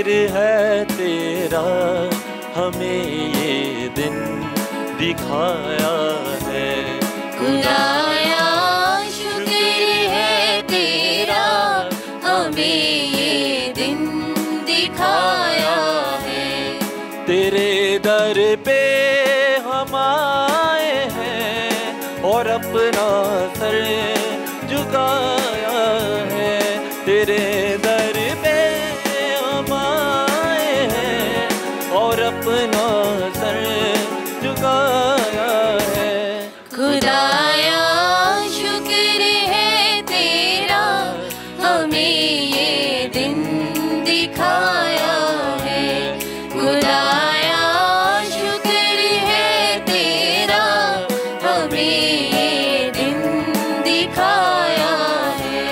शुक्र है तेरा हमें ये दिन दिखाया है। खुदाया शुक्र है तेरा हमें ये दिन दिखाया है। तेरे दर पे हम आए हैं और अपना सर झुकाया है। तेरे दर पे हम आए हैं और अपना सर झुकाया है। खुदाया शुक्र है तेरा हमें ये दिन दिखाया है। खुदाया शुक्र है तेरा हमें ये दिन दिखाया है।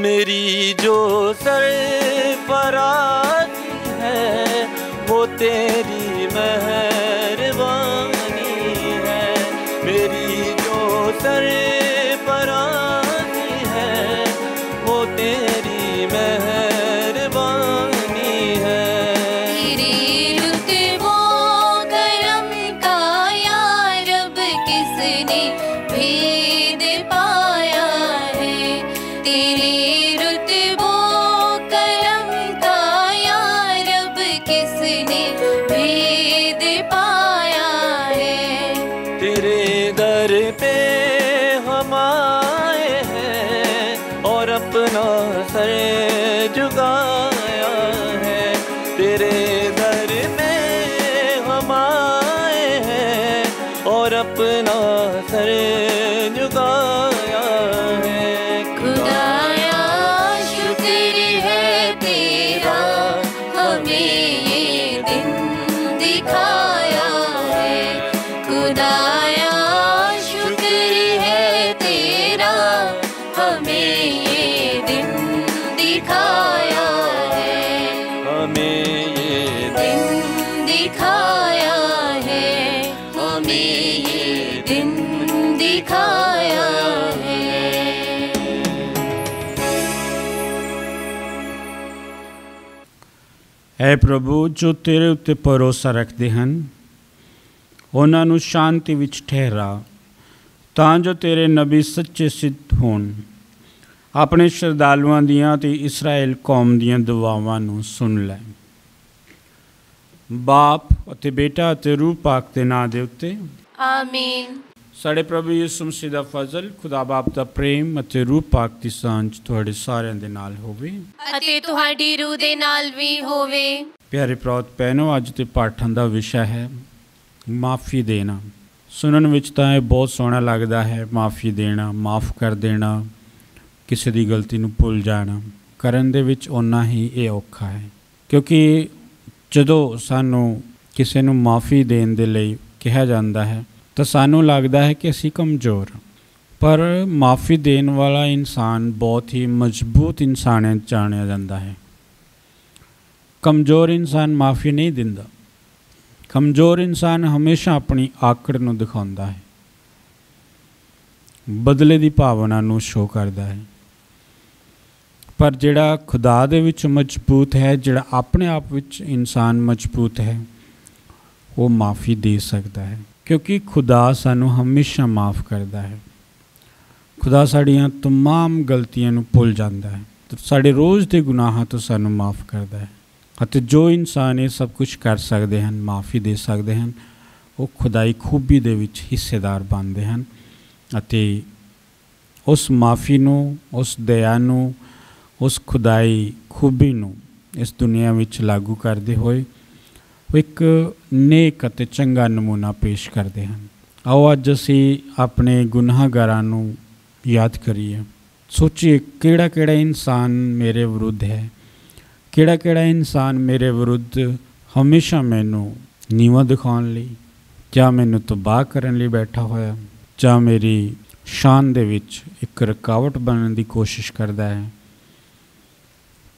मेरी जो सरफराज़ी है वो तेरी मेहरबानी है। मेरी जो सरफराज़ी है वो तेरी मेहरबानी है। तेरे रुतबो करम का या रब किसने भेद पाया है। तेरे रुतबो करम का या रब किसने भेद पाया है। तेरे दर पे हम आए हैं और अपना सर झुकाया है। तेरे दर पे हम आए हैं और अपना सर झुकाया है। खुदाया शुक्र है तेरा हमें ये दिन दिखाया है। खुदाया शुक्र है तेरा हमें ये दिन दिखाया है। हमें ये दिन दिखाया है। हमें ये दिन दिखाया है। ऐ प्रभु जो तेरे उत्ते भरोसा रखते हैं उन्हां नूं शांति विच ठहरा तां जो तेरे नबी सच्चे सिद्ध होण। अपने श्रद्धालुआं दियां ते इसराइल कौम दियां दुआवां नूं सुन लै। बाप अते बेटा अते रूह पाक दे नां दे उत्ते आमीन। साढ़े प्रभु यीशु मसीह दा फजल खुदा बाप दा प्रेम अते रूह पाक दी सांझ तुहाडे सारिਆਂ दे नाल होवे ਅਤੇ ਤੁਹਾਡੀ ਰੂਹ ਦੇ ਨਾਲ ਵੀ ਹੋਵੇ। प्यारे प्रौत भैनों अज के पाठां का विषय है माफ़ी देना। सुनन विच तां ये बहुत सोहना लगता है, माफ़ी देना, माफ़ कर देना, किसी की गलती नूं भुल जाना। करन दे विच उन्ना ही ये औखा है, क्योंकि जदों सानू किसी नूं माफ़ी देण दे लई कहा जाता है तो सानू लगता है कि असीं कमज़ोर, पर माफ़ी देण वाला इंसान बहुत ही मजबूत इंसान जानिया जाता है। कमज़ोर इंसान माफ़ी नहीं दिंदा। कमज़ोर इंसान हमेशा अपनी आकड़ नूं दिखाउंदा है, बदले की भावना नूं शो करता है। पर जिहड़ा खुदा दे विच मजबूत है, जिहड़ा अपने आप विच इंसान मजबूत है, वो माफ़ी दे सकता है, क्योंकि खुदा सानू हमेशा माफ़ करता है। खुदा साड़ियाँ तमाम गलतियां नूं भुल जाता है, तो साढ़े रोज़ के गुनाहां तो सानू माफ़ करता है। अते जो इंसान ये सब कुछ कर सकते हैं, माफ़ी दे सकते हैं, वो खुदाई खूबी दे विच हिस्सेदार बनते हैं। अते उस माफ़ी नूं, उस दया नूं, उस खुदाई खूबी नूं इस दुनिया विच लागू करते हुए एक नेक अते चंगा नमूना पेश करते हैं। आओ अज असी अपने गुनाहगारां नूं याद करिए। सोचिए किहड़ा किहड़ा इंसान मेरे विरुद्ध है, किहड़ा किहड़ा इंसान मेरे विरुद्ध हमेशा मैनू नीवा दिखाने लई, क्या मैनू तबाह करने लई बैठा होया, क्या मेरी शान दे विच एक रुकावट बनने की कोशिश करता है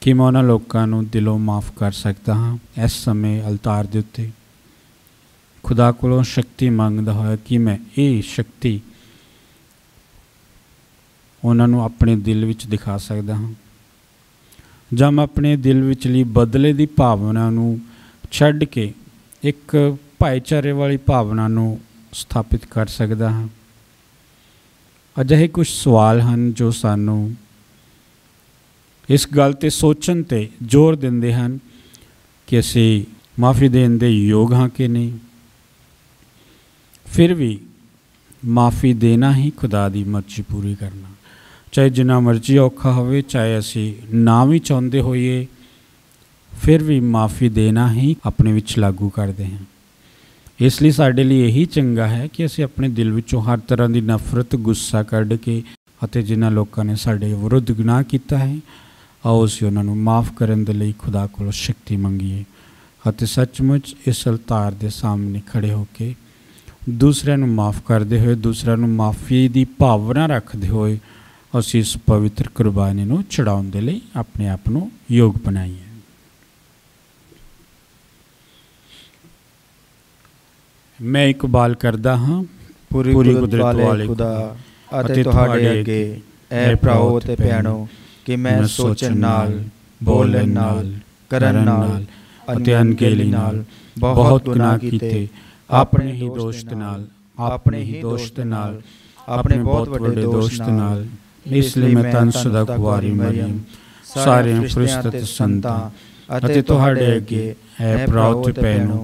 कि मैं उन्होंने लोगों नूं दिलों माफ़ कर सकता हाँ। इस समय अलतार दे उत्ते खुदा कोलों शक्ति मंगदा होया कि मैं ये शक्ति उन्होंने अपने दिल विच दिखा सकता हाँ, जब मैं अपने दिल विचली बदले की भावना नूं छड्ड के एक भाईचारे वाली भावना नूं स्थापित कर सकता हाँ। अजिहे कुछ सवाल हैं जो सानू इस गल ते सोचण ते जोर दिंदे हन कि असीं माफ़ी देण दे योग हाँ कि नहीं। फिर भी माफ़ी देना ही खुदा दी मर्जी पूरी करना, चाहे जिन्ना मर्जी औखा होवे, चाहे असीं ना भी चाहुंदे होइए, फिर भी माफ़ी देना ही अपने विच लागू करते हैं। इसलिए साडे लिए यही चंगा है कि असीं अपने दिल विचों हर तरह की नफरत गुस्सा कढ़ के अते जिन्हां लोकां ने साडे विरुद्ध गुनाह किया है, आओ असीं उन्हां नूं माफ़ करन दे लई खुदा कोलों शक्ति मंगीए अते सचमुच इस अलतार दे सामने खड़े होके दूसरिਆਂ नूं माफ़ करते हुए, दूसरिਆਂ नूं माफ़ी की भावना रखते हुए असीं इस पवित्र कुर्बानी नूं चढ़ाउण दे लई अपने आप नूं योग बनाईए। मैं इकबाल करदा हाँ पूरी कुदरत वाले खुदा अते तुहाडे अगे ऐ भराओ ते भैणो कि मैं सोचण नाल, बोलण नाल, करन नाल अते अनगेली नाल बहुत गुनाह कीते, अपने ही दोष दे नाल, अपने ही दोष दे नाल, अपने बहुत वड्डे दोष दे नाल। इसलिए मैं तन सदा कुवारी मरियम सारे फरिश्ते ते संतां अते तुहाडे अगे ऐ भराओ ते भैणो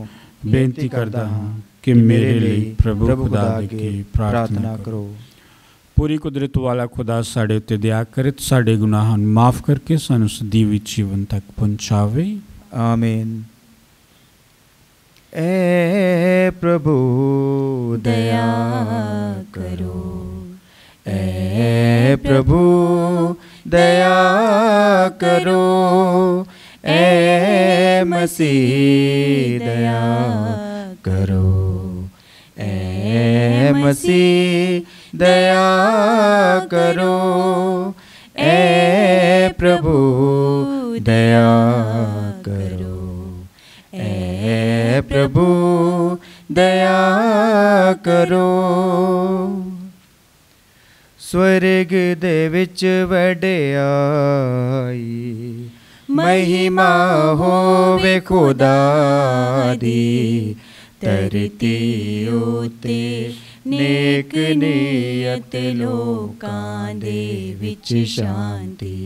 बेनती करदा हाँ कि मेरे लिए प्रभु खुदा अगे प्रार्थना करो। पूरी कुदरत वाला खुदा साढ़े उत्ते दया करे, साढ़े गुनाह माफ़ करके सानू सदीवी जीवन तक पहुँचावे। आमीन। ए प्रभु दया करो, ए प्रभु दया करो, ए मसीह दया करो, ए मसीह दया करो, ए प्रभु दया करो, ए प्रभु दया करो। स्वर्ग दे विच वडियाई महिमा होवे खुदा दी, धरती उते नेक नियत लोकां दे विच शांति।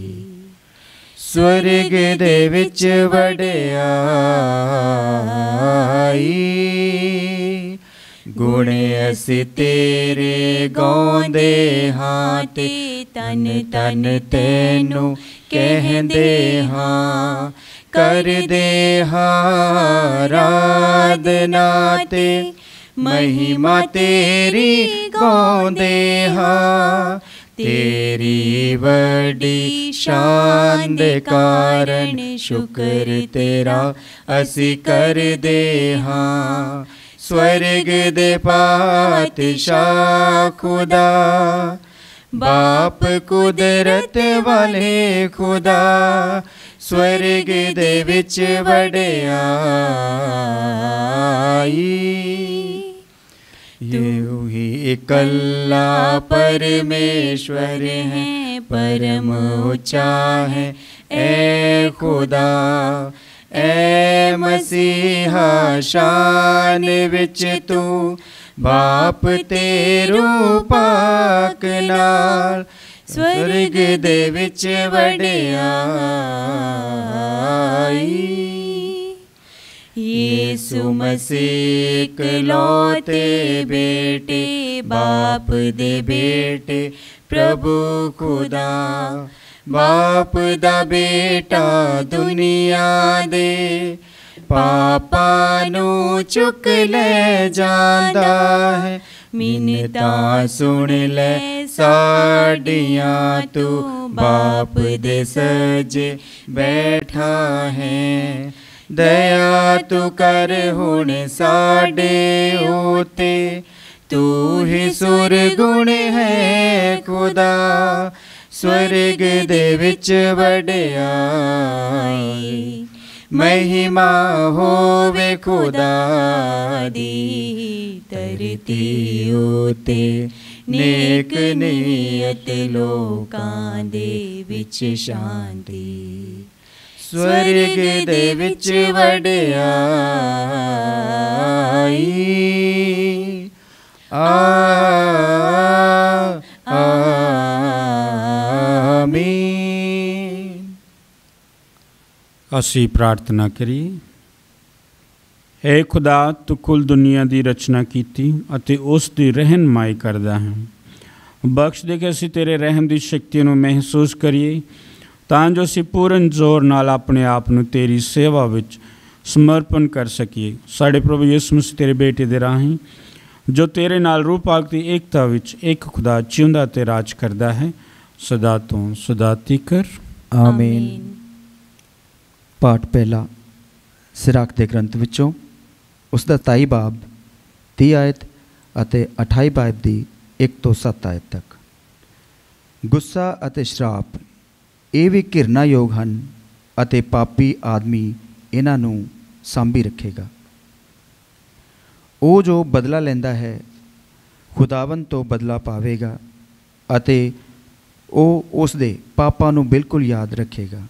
स्वर्ग दे विच वडियाई गुण असीं तेरे गाउंदे हां ते तन तन तैनू कहंदे हां, करदे हां आराधना ते महिमा तेरी गाउंदे हां। तेरी वड्डी शान दे कारण शुक्र तेरा असी करदे हां। स्वर्ग दे पातशाह खुदा, बाप कुदरत वाले खुदा, स्वर्ग दे विच वडियाई। ये इकल्ला परमेश्वर है, परम ऊंचा है ए खुदा। ए मसीहा शान विच तू बाप तेरू पाक नाल, स्वर्ग दे विच वडियाई। यीशु मसीह इकलौते बेटे, बाप दे बेटे प्रभु खुदा। बाप दा बेटा दुनिया दे पापा नू चुक ले जांदा है। मिन्नता सुन ले साडियां, तू बाप दे सजे बैठा है। दया तू कर हुण साडे उते, तू ही सुरगुण है खुदा, स्वर्ग दे विच वडियाई, महिमा होवे खुदा दी, धरती उते नेक नीयत लोकां दे विच शांति, स्वर्ग दे विच वडियाई। आमीन। असी प्रार्थना करिए। ऐ खुदा, तू कुल दुनिया की रचना की अते उस दी रहनमाई करदा है। बख्श दे कि असी तेरे रहम की शक्ति को महसूस करिए, तां जो असी पूर्ण जोर नाल अपने आप को तेरी सेवा विच समर्पण कर सकीए। साढ़े प्रभु यीशु मसीह तेरे बेटे दे राहीं, जो तेरे नाल रूपाक की एकता विच एक खुदा जिउंदा ते राज करदा है, सदा तो सदा तिकर। आमीन। पाठ पहला सिराक दे ग्रंथ विचों उसका 23 बाब 30 आयत अते 28 बाब दी 1 ਤੋਂ 7 आयत तक। गुस्सा अते श्राप ये भी घिरनायोग हैं अते पापी आदमी इन्हां नूं सांभी रखेगा। वो जो बदला लेंदा है खुदावन तो बदला पावेगा अते वो उस दे पापां नूं बिल्कुल याद रखेगा।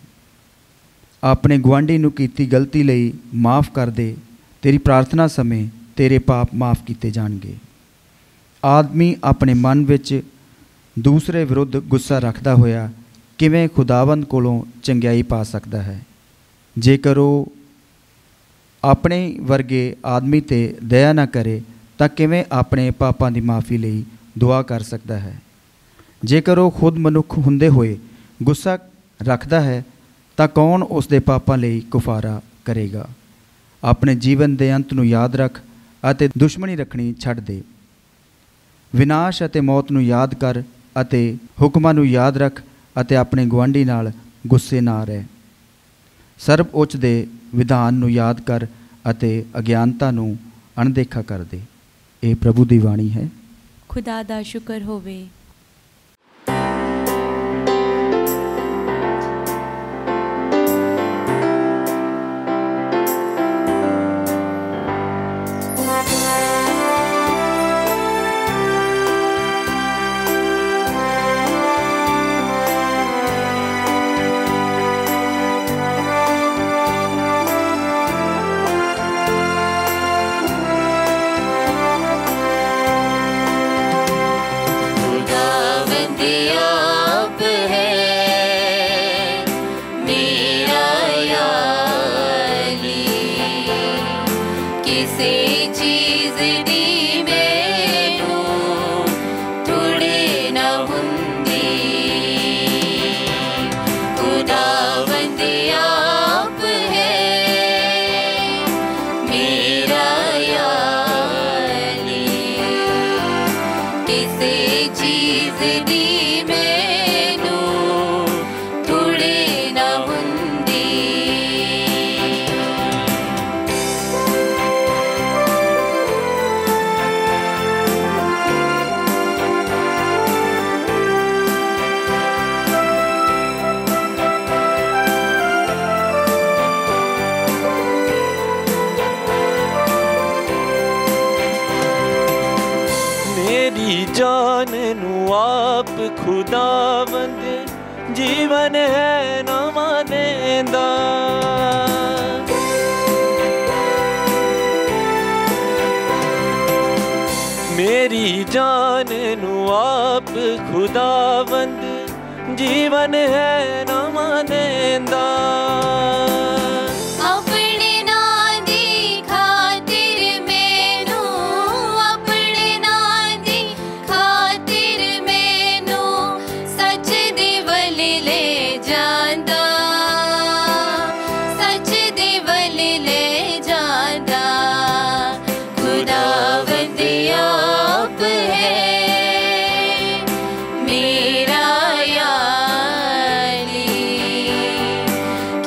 अपने गुआंढी नूं कीती गलती लई माफ़ कर दे, तेरी प्रार्थना समय तेरे पाप माफ़ किए जाणगे। आदमी अपने मन विच दूसरे विरुद्ध गुस्सा रखदा होया किवें खुदावंद कोलों चंगियाई पा सकदा है। जेकर वो अपने वर्गे आदमी ते दया ना करे तां किवें अपने पापां दी माफ़ी लई दुआ कर सकदा है। जेकर वो खुद मनुख हुंदे होए गुस्सा रखदा है तां कौन उसदे पापां लई कुफारा करेगा। अपने जीवन दे अंत नूं याद रख अते दुश्मनी रखनी छड्ड दे। विनाश अते मौत नूं याद कर अते हुक्मां नूं याद रख अते अपने गुआंढी नाल गुस्से ना रह। सर्व उच्च दे विधान नूं याद कर अते अज्ञानता नूं अणदेखा कर दे। ये प्रभु दी वाणी है। खुदा दा शुक्र होवे। जान नू आप खुदावंद जीवन है न मानेंदा। मेरी जान नू आप खुदावंद जीवन है न मानेंदा।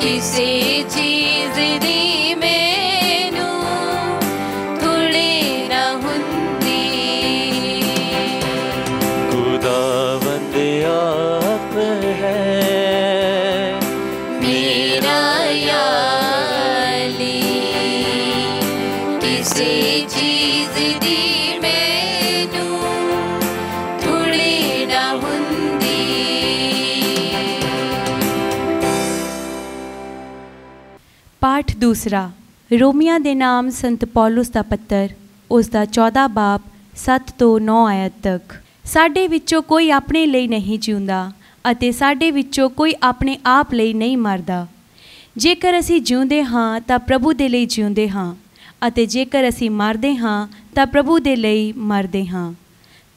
किसे दूसरा रोमिया दे नाम संत पौलुस दा पत्तर, उसका 14 बाब 7 ਤੋਂ 9 आयत तक। ਸਾਡੇ ਵਿੱਚੋਂ ਕੋਈ ਆਪਣੇ ਲਈ ਨਹੀਂ ਜਿਉਂਦਾ ਅਤੇ ਸਾਡੇ ਵਿੱਚੋਂ ਕੋਈ ਆਪਣੇ ਆਪ ਲਈ ਨਹੀਂ ਮਰਦਾ। ਜੇਕਰ ਅਸੀਂ ਜਿਉਂਦੇ ਹਾਂ ਤਾਂ ਪ੍ਰਭੂ ਦੇ ਲਈ ਜਿਉਂਦੇ ਹਾਂ ਅਤੇ ਜੇਕਰ ਅਸੀਂ ਮਰਦੇ ਹਾਂ ਤਾਂ ਪ੍ਰਭੂ ਦੇ ਲਈ ਮਰਦੇ ਹਾਂ।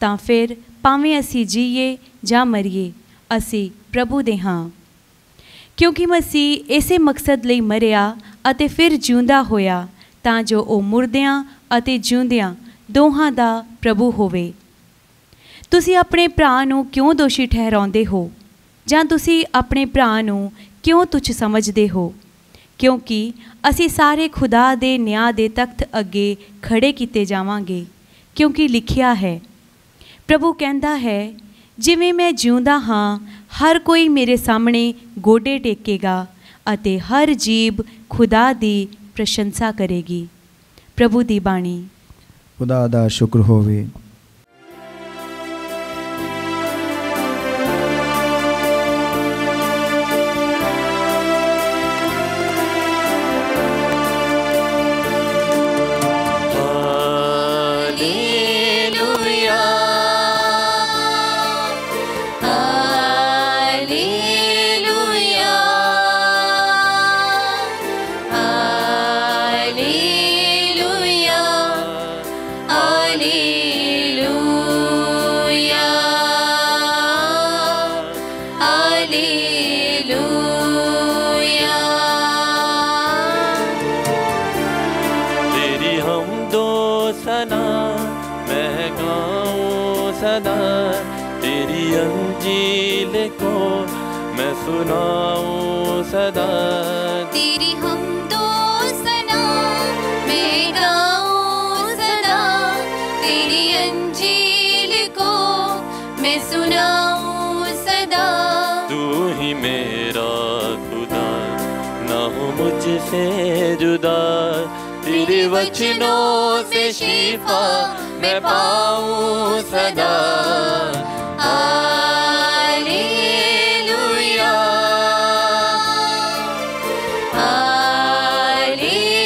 ਤਾਂ ਫਿਰ ਭਾਵੇਂ ਅਸੀਂ ਜੀਏ ਜਾਂ ਮਰੀਏ, ਅਸੀਂ ਪ੍ਰਭੂ ਦੇ ਹਾਂ। ਕਿਉਂਕਿ ਮਸੀਹ ਇਸੇ ਮਕਸਦ ਲਈ ਮਰਿਆ ਅਤੇ ਫਿਰ ਜਿਉਂਦਾ ਹੋਇਆ ਤਾਂ ਜੋ ਉਹ ਮੁਰਦਿਆਂ ਅਤੇ ਜਿਉਂਦਿਆਂ ਦੋਹਾਂ ਦਾ ਪ੍ਰਭੂ ਹੋਵੇ। ਤੁਸੀਂ ਆਪਣੇ ਭਰਾ ਨੂੰ ਕਿਉਂ ਦੋਸ਼ੀ ਠਹਿਰਾਉਂਦੇ ਹੋ ਜਾਂ ਤੁਸੀਂ ਆਪਣੇ ਭਰਾ ਨੂੰ ਕਿਉਂ ਤੁੱਛ ਸਮਝਦੇ ਹੋ? ਕਿਉਂਕਿ ਅਸੀਂ ਸਾਰੇ ਖੁਦਾ ਦੇ ਨਿਆਂ ਦੇ ਤਖਤ ਅੱਗੇ ਖੜੇ ਕੀਤੇ ਜਾਵਾਂਗੇ। ਕਿਉਂਕਿ ਲਿਖਿਆ ਹੈ, ਪ੍ਰਭੂ ਕਹਿੰਦਾ ਹੈ, ਜਿਵੇਂ ਮੈਂ ਜਿਉਂਦਾ ਹਾਂ ਹਰ ਕੋਈ ਮੇਰੇ ਸਾਹਮਣੇ ਗੋਡੇ ਟੇਕੇਗਾ ਅਤੇ ਹਰ ਜੀਭ ਖੁਦਾ ਦੀ ਪ੍ਰਸ਼ੰਸਾ ਕਰੇਗੀ। ਪ੍ਰਭੂ ਦੀ ਬਾਣੀ। ਖੁਦਾ ਦਾ ਸ਼ੁਕਰ ਹੋਵੇ। तेरी अंजील को मैं सुनाऊं सदा, तेरी हमदो सना मैं गाऊं सदा, तेरी अंजील को मैं सुनाऊं सदा। तू ही मेरा खुदा, ना हो मुझसे जुदा, तेरे वचनों से शिफा मैं पाऊं सदा। Hallelujah, hallelujah,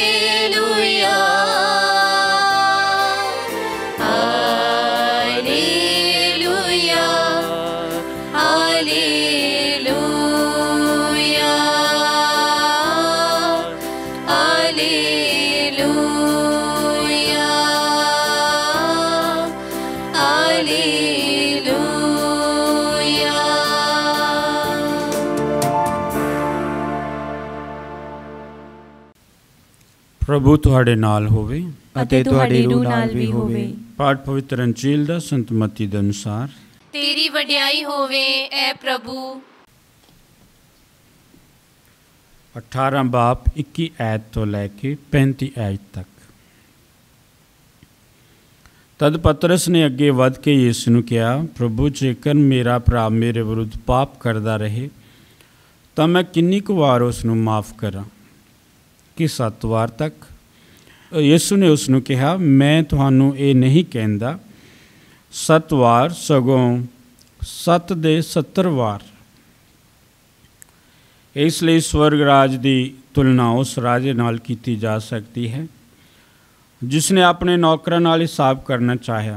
hallelujah, hallelujah, hallelujah, hallelujah. प्रभु तुहाडे नाल होवे ਅਤੇ ਤੁਹਾਡੀ ਰੂਹ ਨਾਲ ਵੀ ਹੋਵੇ। पाठ पवित्र अंजील दा संत मत्ती दे अनुसार। तेरी वड्याई होवे ऐ प्रभु। 18 बाब 21 आयत तो लैके 35 आयत तक। तद पतरस ने अगे वध के यीशु नूं कहा, प्रभु जेकर मेरा भरा मेरे विरुद्ध पाप करदा रहे तां मैं किन्नी कुछ वार उस नूं माफ़ करां कि 7 वार तक? यीशु ने उस नूं कहा, मैं तुहानूं ये नहीं कहंदा 7 वार, सगों 7 दे 70 वार। इसलिए स्वर्ग राज की तुलना उस राजे नाल कीती जा सकती है जिसने अपने नौकरां नाल हिसाब करना चाहा।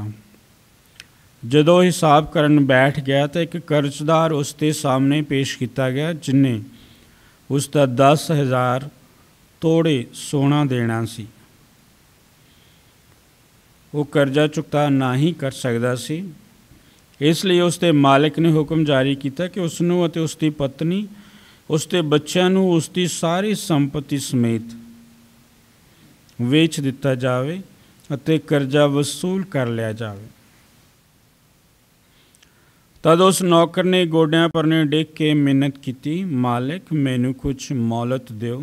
जदों हिसाब करन बैठ गया तो एक कर्जदार उसके सामने पेश किया गया जिन्हें उसका 10,000 तोड़े सोना देना सी। वो कर्जा चुकता ना ही कर सकता सी, इसलिए उसके मालिक ने हुक्म जारी किया कि उसनों अते उसकी पत्नी उसके बच्चों नूं उसकी सारी संपत्ति समेत वेच दिता जाए अते कर्जा वसूल कर लिया जाए। तद उस नौकर ने गोडियां परने डेक के मिन्नत की, मालिक मैनू कुछ मोहलत दिओ,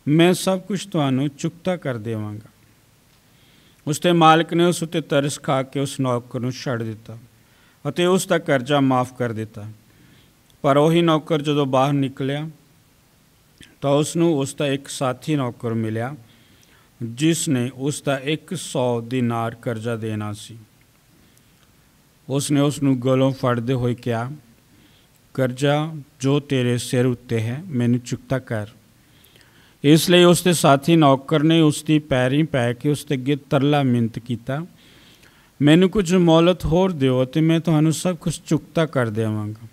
मैं सब कुछ तुहानूं चुकता कर देवांगा। उसके मालिक ने उस उत्ते तरस खा के उस नौकर नूं छड़ दिता अते उसका कर्जा माफ़ कर दिता। पर वही नौकर जदों बाहर निकलिया तो उसनूं उसका एक साथी नौकर मिलिया जिसने उसका 100 दीनार कर्जा देना सी। उसने उसनूं गलों फड़दे हुए कहा, कर्जा जो तेरे सिर उत्ते है मैनूं चुकता कर। इसलिए उसके साथी नौकर ने उसकी पैरीं पै के उसके अगे तरला मिन्नत कीता, मैनू कुछ मोहलत होर दिओ ते मैं तुहानू सब कुछ चुकता कर देवांगा।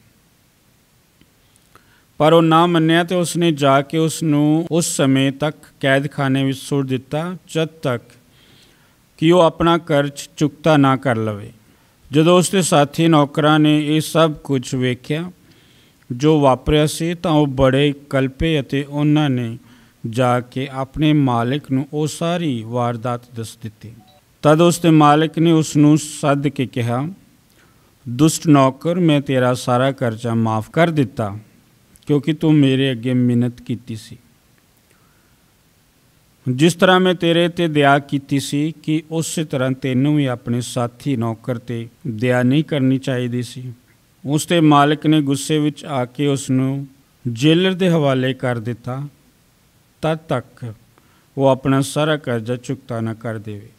पर वो ना मन्निया तो उसने जाके उसनू उस समय तक कैदखाने में सुट दिता जद तक कि वो अपना कर्ज चुकता ना कर लवे। जदों उसके साथी नौकरां ने ये सब कुछ वेख्या जो वापरिया सी तां वो बड़े कल्पे अते उन्हां ने जाके अपने मालिक नू वो सारी वारदात दस दित्ती। तद उसके मालिक ने उसनू सद के कहा, दुष्ट नौकर, मैं तेरा सारा कर्जा माफ़ कर दिता क्योंकि तू मेरे अगे मिन्नत कीती सी। जिस तरह मैं तेरे ते दया कीती सी कि उस तरह तेनू भी अपने साथी नौकर ते दया नहीं करनी चाहिए सी। उसके मालिक ने गुस्से विच आके उसनू जेलर के हवाले कर दिता तद तक वो अपना सारा कर्जा चुकता न कर देवे।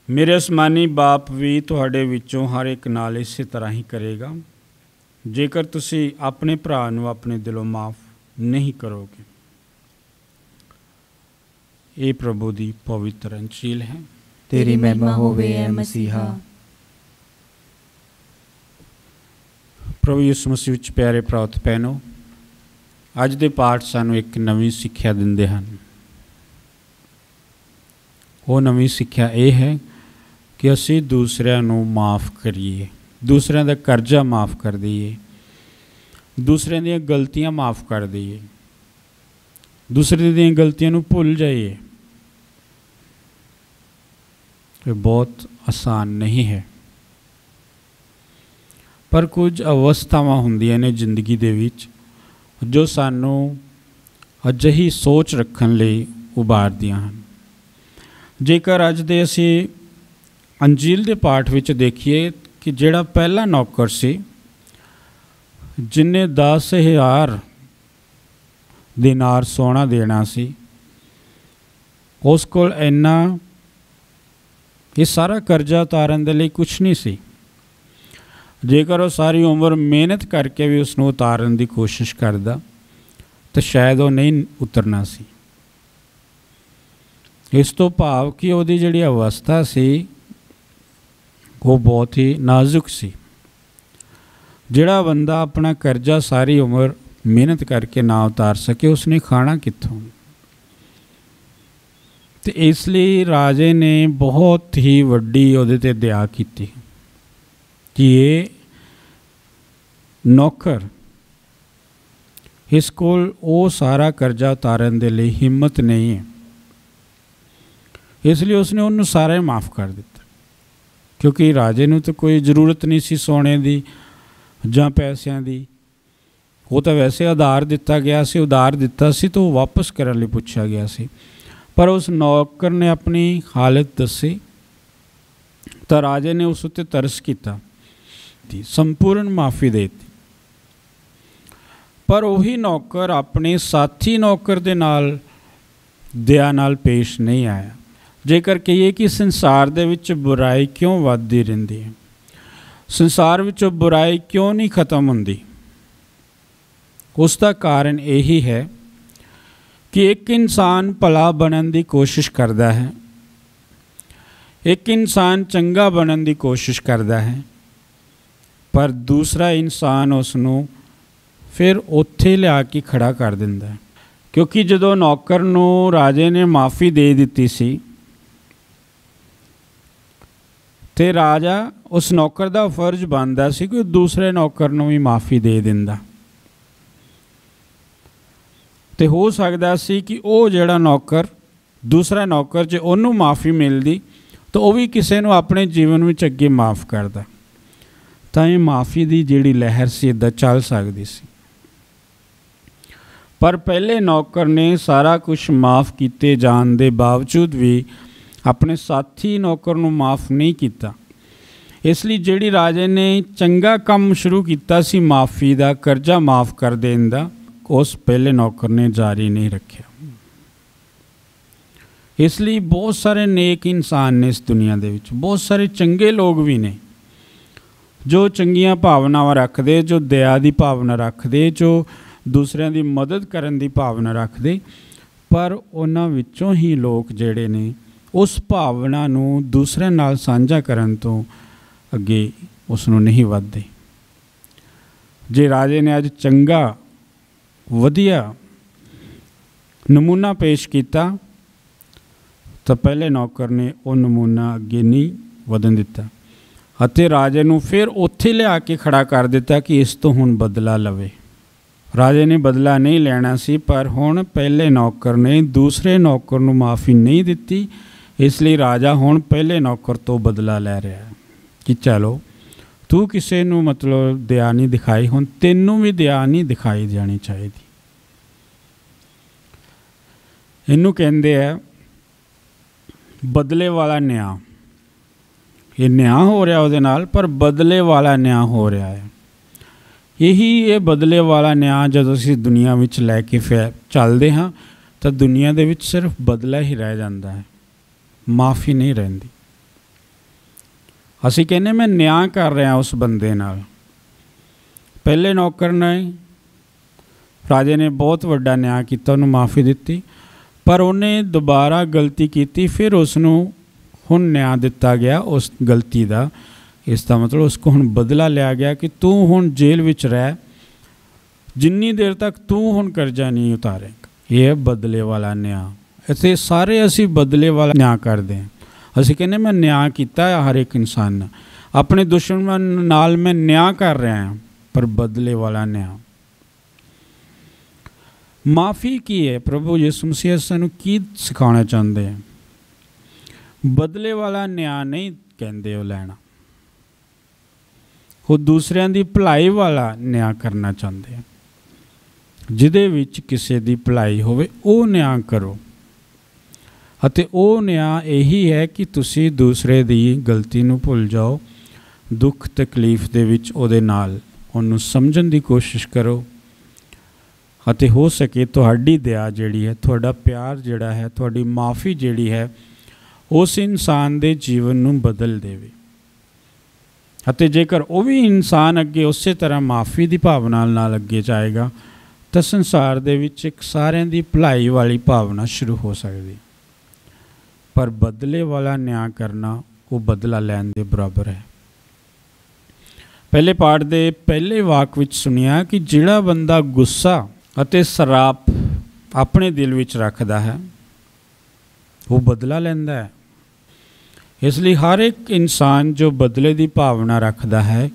मेरे आसमानी बाप भी तुहाडे विचों हर एक नाल इसे तरह ही करेगा जेकर तुसी अपने भरा नू अपने दिलों माफ़ नहीं करोगे। ये प्रभु दी पवित्र अंजील है। तेरी महिमा होवे ऐ मसीहा। प्रभु यीशु मसीह विच प्यारे भराओ ते भैणो, अज दे पाठ सानू एक नवीं सिक्ख्या दिंदे हन। वो नवीं सिक्ख्या ये है कि असी दूसरिਆਂ ਨੂੰ माफ़ करिए, दूसरिਆਂ ਦਾ कर्जा माफ़ कर दईए, दूसरिਆਂ ਦੀਆਂ गलतियां माफ़ कर दईए, दूसरे ਦੀਆਂ गलतियां ਨੂੰ भुल जाइए। ये बहुत आसान नहीं है, पर कुछ अवस्थावां ਹੁੰਦੀਆਂ ਨੇ ਜ਼ਿੰਦਗੀ ਦੇ ਵਿੱਚ जो सानू अजिही सोच रखण ਲਈ ਉਭਾਰਦੀਆਂ ਹਨ। जेकर अज दे असी अंजील के पाठ विच देखिए कि जिहड़ा पहला नौकर सी जिन्हें 10,000 दिनार सोना देना सी, उस कोल इन्ना ये सारा कर्जा उतारन दे लई कुछ नहीं सी। जेकर वो सारी उम्र मेहनत करके भी उसनूं उतारन की कोशिश करदा तो शायद वो नहीं उतरना सी। इस तो भाव कि उहदी जिहड़ी अवस्था सी वो बहुत ही नाजुक सी। जिहड़ा बंदा अपना कर्जा सारी उम्र मेहनत करके ना उतार सके उसने खाना कित्थों। तो इसलिए राजे ने बहुत ही वड्डी उहदे ते दया कीती कि ये नौकर इस कोल वो सारा कर्जा उतारन दे लई हिम्मत नहीं है, इसलिए उसने उन्होंने सारे माफ़ कर दिता। क्योंकि राजे नूं तो कोई ज़रूरत नहीं सी सोने दी जां पैसिਆਂ दी, वो तो वैसे उधार दिता गया सी, उधार दिता सी तो वापस करने लई पुछा गया सी। पर उस नौकर ने अपनी हालत दसी तो राजे ने उस उत्ते तरस किया, संपूर्ण माफ़ी देती। पर वही नौकर अपने साथी नौकर दे नाल दया नाल पेश नहीं आया। जेकर कहिए कि संसार दे विच बुराई क्यों वधदी रहिंदी है, संसार विच बुराई क्यों नहीं खत्म हुंदी, उसका कारण यही है कि एक इंसान भला बनने की कोशिश करता है, एक इंसान चंगा बनने की कोशिश करता है, पर दूसरा इंसान उसनूं फिर उत्थे लिया के खड़ा कर दिंदा है। क्योंकि जदों नौकर नूं राजे ने माफ़ी दे दिती सी ते राजा उस नौकर का फर्ज बनता सी कि दूसरे नौकर नूं भी माफ़ी दे दिंदा। ते हो सकता सी कि वो जिहड़ा नौकर दूसरा नौकर जे उन्होंने माफ़ी मिलती तो वह भी किसी नूं अपने जीवन में अगे माफ़ करता, तां ये माफ़ी की जिहड़ी लहर सी इदां चल सकती सी। पर पहले नौकर ने सारा कुछ माफ़ किए जाने के बावजूद भी अपने साथी नौकर नूं माफ़ नहीं किया। इसलिए जिहड़ी राजे ने चंगा काम शुरू किया सी माफ़ी का कर्जा माफ़ कर देने का, उस पहले नौकर ने जारी नहीं रखा। इसलिए बहुत सारे नेक इंसान ने इस दुनिया दे विच, बहुत सारे चंगे लोग भी ने जो चंगियां भावनावां रखते, जो दया की भावना रखते, जो ਦੂਸਰਿਆਂ ਦੀ ਮਦਦ ਕਰਨ ਦੀ ਭਾਵਨਾ ਰੱਖਦੇ, ਪਰ ਉਹਨਾਂ ਵਿੱਚੋਂ ਹੀ ਲੋਕ ਜਿਹੜੇ ਨੇ ਉਸ ਭਾਵਨਾ ਨੂੰ ਦੂਸਰਿਆਂ ਨਾਲ ਸਾਂਝਾ ਕਰਨ ਤੋਂ ਅੱਗੇ ਉਸ ਨੂੰ ਨਹੀਂ ਵੱਧਦੇ। ਜੇ ਰਾਜੇ ਨੇ ਅੱਜ ਚੰਗਾ ਵਧੀਆ ਨਮੂਨਾ ਪੇਸ਼ ਕੀਤਾ ਤਾਂ ਪਹਿਲੇ ਨੌਕਰ ਨੇ ਉਹ ਨਮੂਨਾ ਅੱਗੇ ਨਹੀਂ ਵਧਣ ਦਿੱਤਾ ਅਤੇ ਰਾਜੇ ਨੂੰ ਫਿਰ ਉੱਥੇ ਲਿਆ ਕੇ ਖੜਾ ਕਰ ਦਿੱਤਾ ਕਿ ਇਸ ਤੋਂ ਹੁਣ ਬਦਲਾ ਲਵੇ। ਰਾਜੇ ਨੇ ਬਦਲਾ ਨਹੀਂ ਲੈਣਾ ਸੀ, ਪਰ ਹੁਣ ਪਹਿਲੇ ਨੌਕਰ ਨੇ ਦੂਸਰੇ ਨੌਕਰ ਨੂੰ ਮਾफ़ੀ ਨਹੀਂ ਦਿੱਤੀ, ਇਸ ਲਈ ਰਾਜਾ ਹੁਣ ਪਹਿਲੇ ਨੌਕਰ ਤੋਂ ਬਦਲਾ ਲੈ ਰਿਹਾ ਹੈ ਕਿ ਚਲੋ ਤੂੰ ਕਿਸੇ ਨੂੰ ਮਤਲਬ ਦਇਆ ਨਹੀਂ ਦਿਖਾਈ, ਹੁਣ ਤੈਨੂੰ ਵੀ ਦਇਆ ਨਹੀਂ ਦਿਖਾਈ ਜਾਣੀ ਚਾਹੀਦੀ। ਇਹਨੂੰ ਕਹਿੰਦੇ ਆ ਬਦਲੇ ਵਾਲਾ ਨਿਆਂ। ਇਹ ਨਿਆਂ ਹੋ ਰਿਹਾ ਉਹਦੇ ਨਾਲ, ਪਰ ਬਦਲੇ ਵਾਲਾ ਨਿਆਂ ਹੋ ਰਿਹਾ ਹੈ। ਇਹ ਬਦਲੇ ਵਾਲਾ ਨਿਆਂ ਜਦੋਂ ਅਸੀਂ ਦੁਨੀਆ ਵਿੱਚ ਲੈ ਕੇ ਚੱਲਦੇ ਹਾਂ ਤਾਂ ਦੁਨੀਆ ਦੇ ਵਿੱਚ ਸਿਰਫ ਬਦਲਾ ਹੀ ਰਹਿ ਜਾਂਦਾ ਹੈ, ਮਾफ़ੀ ਨਹੀਂ ਰਹਿੰਦੀ। ਅਸੀਂ ਕਹਿੰਦੇ ਮੈਂ ਨਿਆਂ ਕਰ ਰਿਹਾ ਉਸ ਬੰਦੇ ਨਾਲ। ਪਹਿਲੇ ਨੌਕਰ ਨੇ, ਰਾਜੇ ਨੇ ਬਹੁਤ ਵੱਡਾ ਨਿਆਂ ਕੀਤਾ, ਉਹਨੂੰ ਮਾफ़ੀ ਦਿੱਤੀ, ਪਰ ਉਹਨੇ ਦੁਬਾਰਾ ਗਲਤੀ ਕੀਤੀ, ਫਿਰ ਉਸ ਨੂੰ ਹੁਣ ਨਿਆਂ ਦਿੱਤਾ ਗਿਆ ਉਸ ਗਲਤੀ ਦਾ। ਇਸ ਦਾ ਮਤਲਬ ਉਸ ਕੋ ਹੁਣ ਬਦਲਾ ਲਿਆ ਗਿਆ ਕਿ ਤੂੰ ਹੁਣ ਜੇਲ੍ਹ ਵਿੱਚ ਰਹਿ, ਜਿੰਨੀ ਦੇਰ ਤੱਕ ਤੂੰ ਹੁਣ ਕਰਜ਼ਾ ਨਹੀਂ ਉਤਾਰੇਗਾ। ਇਹ ਬਦਲੇ ਵਾਲਾ ਨਿਆਂ। ਇੱਥੇ ਸਾਰੇ ਅਸੀਂ ਬਦਲੇ ਵਾਲਾ ਨਿਆਂ ਕਰਦੇ ਹਾਂ। ਅਸੀਂ ਕਹਿੰਦੇ ਮੈਂ ਨਿਆਂ ਕੀਤਾ ਹਰ ਇੱਕ ਇਨਸਾਨ ਨਾਲ, ਆਪਣੇ ਦੁਸ਼ਮਣ ਨਾਲ ਮੈਂ ਨਿਆਂ ਕਰ ਰਿਹਾ ਹਾਂ, ਪਰ ਬਦਲੇ ਵਾਲਾ ਨਿਆਂ। ਮਾफ़ੀ ਕੀ ਹੈ? ਪ੍ਰਭੂ ਯਿਸੂ ਮਸੀਹ ਸਾਨੂੰ ਕੀ ਸਿਖਾਉਣਾ ਚਾਹੁੰਦੇ ਹੈ? ਬਦਲੇ ਵਾਲਾ ਨਿਆਂ ਨਹੀਂ ਕਹਿੰਦੇ ਉਹ ਲੈਣਾ, ਉਹ ਦੂਸਰਿਆਂ ਦੀ ਭਲਾਈ ਵਾਲਾ ਨਿਆਂ ਕਰਨਾ ਚਾਹੁੰਦੇ ਆ। ਜਿਹਦੇ ਵਿੱਚ ਕਿਸੇ ਦੀ ਭਲਾਈ ਹੋਵੇ ਉਹ ਨਿਆਂ ਕਰੋ, ਅਤੇ ਉਹ ਨਿਆਂ ਇਹੀ ਹੈ ਕਿ ਤੁਸੀਂ ਦੂਸਰੇ ਦੀ ਗਲਤੀ ਨੂੰ ਭੁੱਲ ਜਾਓ, ਦੁੱਖ ਤਕਲੀਫ ਦੇ ਵਿੱਚ ਉਹਦੇ ਨਾਲ ਉਹਨੂੰ ਸਮਝਣ ਦੀ ਕੋਸ਼ਿਸ਼ ਕਰੋ, ਅਤੇ ਹੋ ਸਕੇ ਤੁਹਾਡੀ ਦਇਆ ਜਿਹੜੀ ਹੈ, ਤੁਹਾਡਾ ਪਿਆਰ ਜਿਹੜਾ ਹੈ, ਤੁਹਾਡੀ ਮਾफ़ੀ ਜਿਹੜੀ ਹੈ ਉਸ ਇਨਸਾਨ ਦੇ ਜੀਵਨ ਨੂੰ ਬਦਲ ਦੇਵੇ। ਅਤੇ ਜੇਕਰ ਉਹ ਵੀ ਇਨਸਾਨ ਅੱਗੇ ਉਸੇ ਤਰ੍ਹਾਂ ਮਾफ़ੀ ਦੀ ਭਾਵਨਾ ਨਾਲ ਅੱਗੇ ਜਾਏਗਾ ਤਾਂ ਸੰਸਾਰ ਦੇ ਵਿੱਚ ਇੱਕ ਸਾਰਿਆਂ ਦੀ ਭਲਾਈ ਵਾਲੀ ਭਾਵਨਾ ਸ਼ੁਰੂ ਹੋ ਸਕਦੀ। ਪਰ ਬਦਲੇ ਵਾਲਾ ਨਿਆਂ ਕਰਨਾ ਉਹ ਬਦਲਾ ਲੈਣ ਦੇ ਬਰਾਬਰ ਹੈ। ਪਹਿਲੇ ਪਾਠ ਦੇ ਪਹਿਲੇ ਵਾਕ ਵਿੱਚ ਸੁਣਿਆ ਕਿ ਜਿਹੜਾ ਬੰਦਾ ਗੁੱਸਾ ਅਤੇ ਸਰਾਪ ਆਪਣੇ ਦਿਲ ਵਿੱਚ ਰੱਖਦਾ ਹੈ ਉਹ ਬਦਲਾ ਲੈਂਦਾ ਹੈ। ਇਸ ਲਈ ਹਰ ਇੱਕ ਇਨਸਾਨ ਜੋ ਬਦਲੇ ਦੀ ਭਾਵਨਾ ਰੱਖਦਾ ਹੈ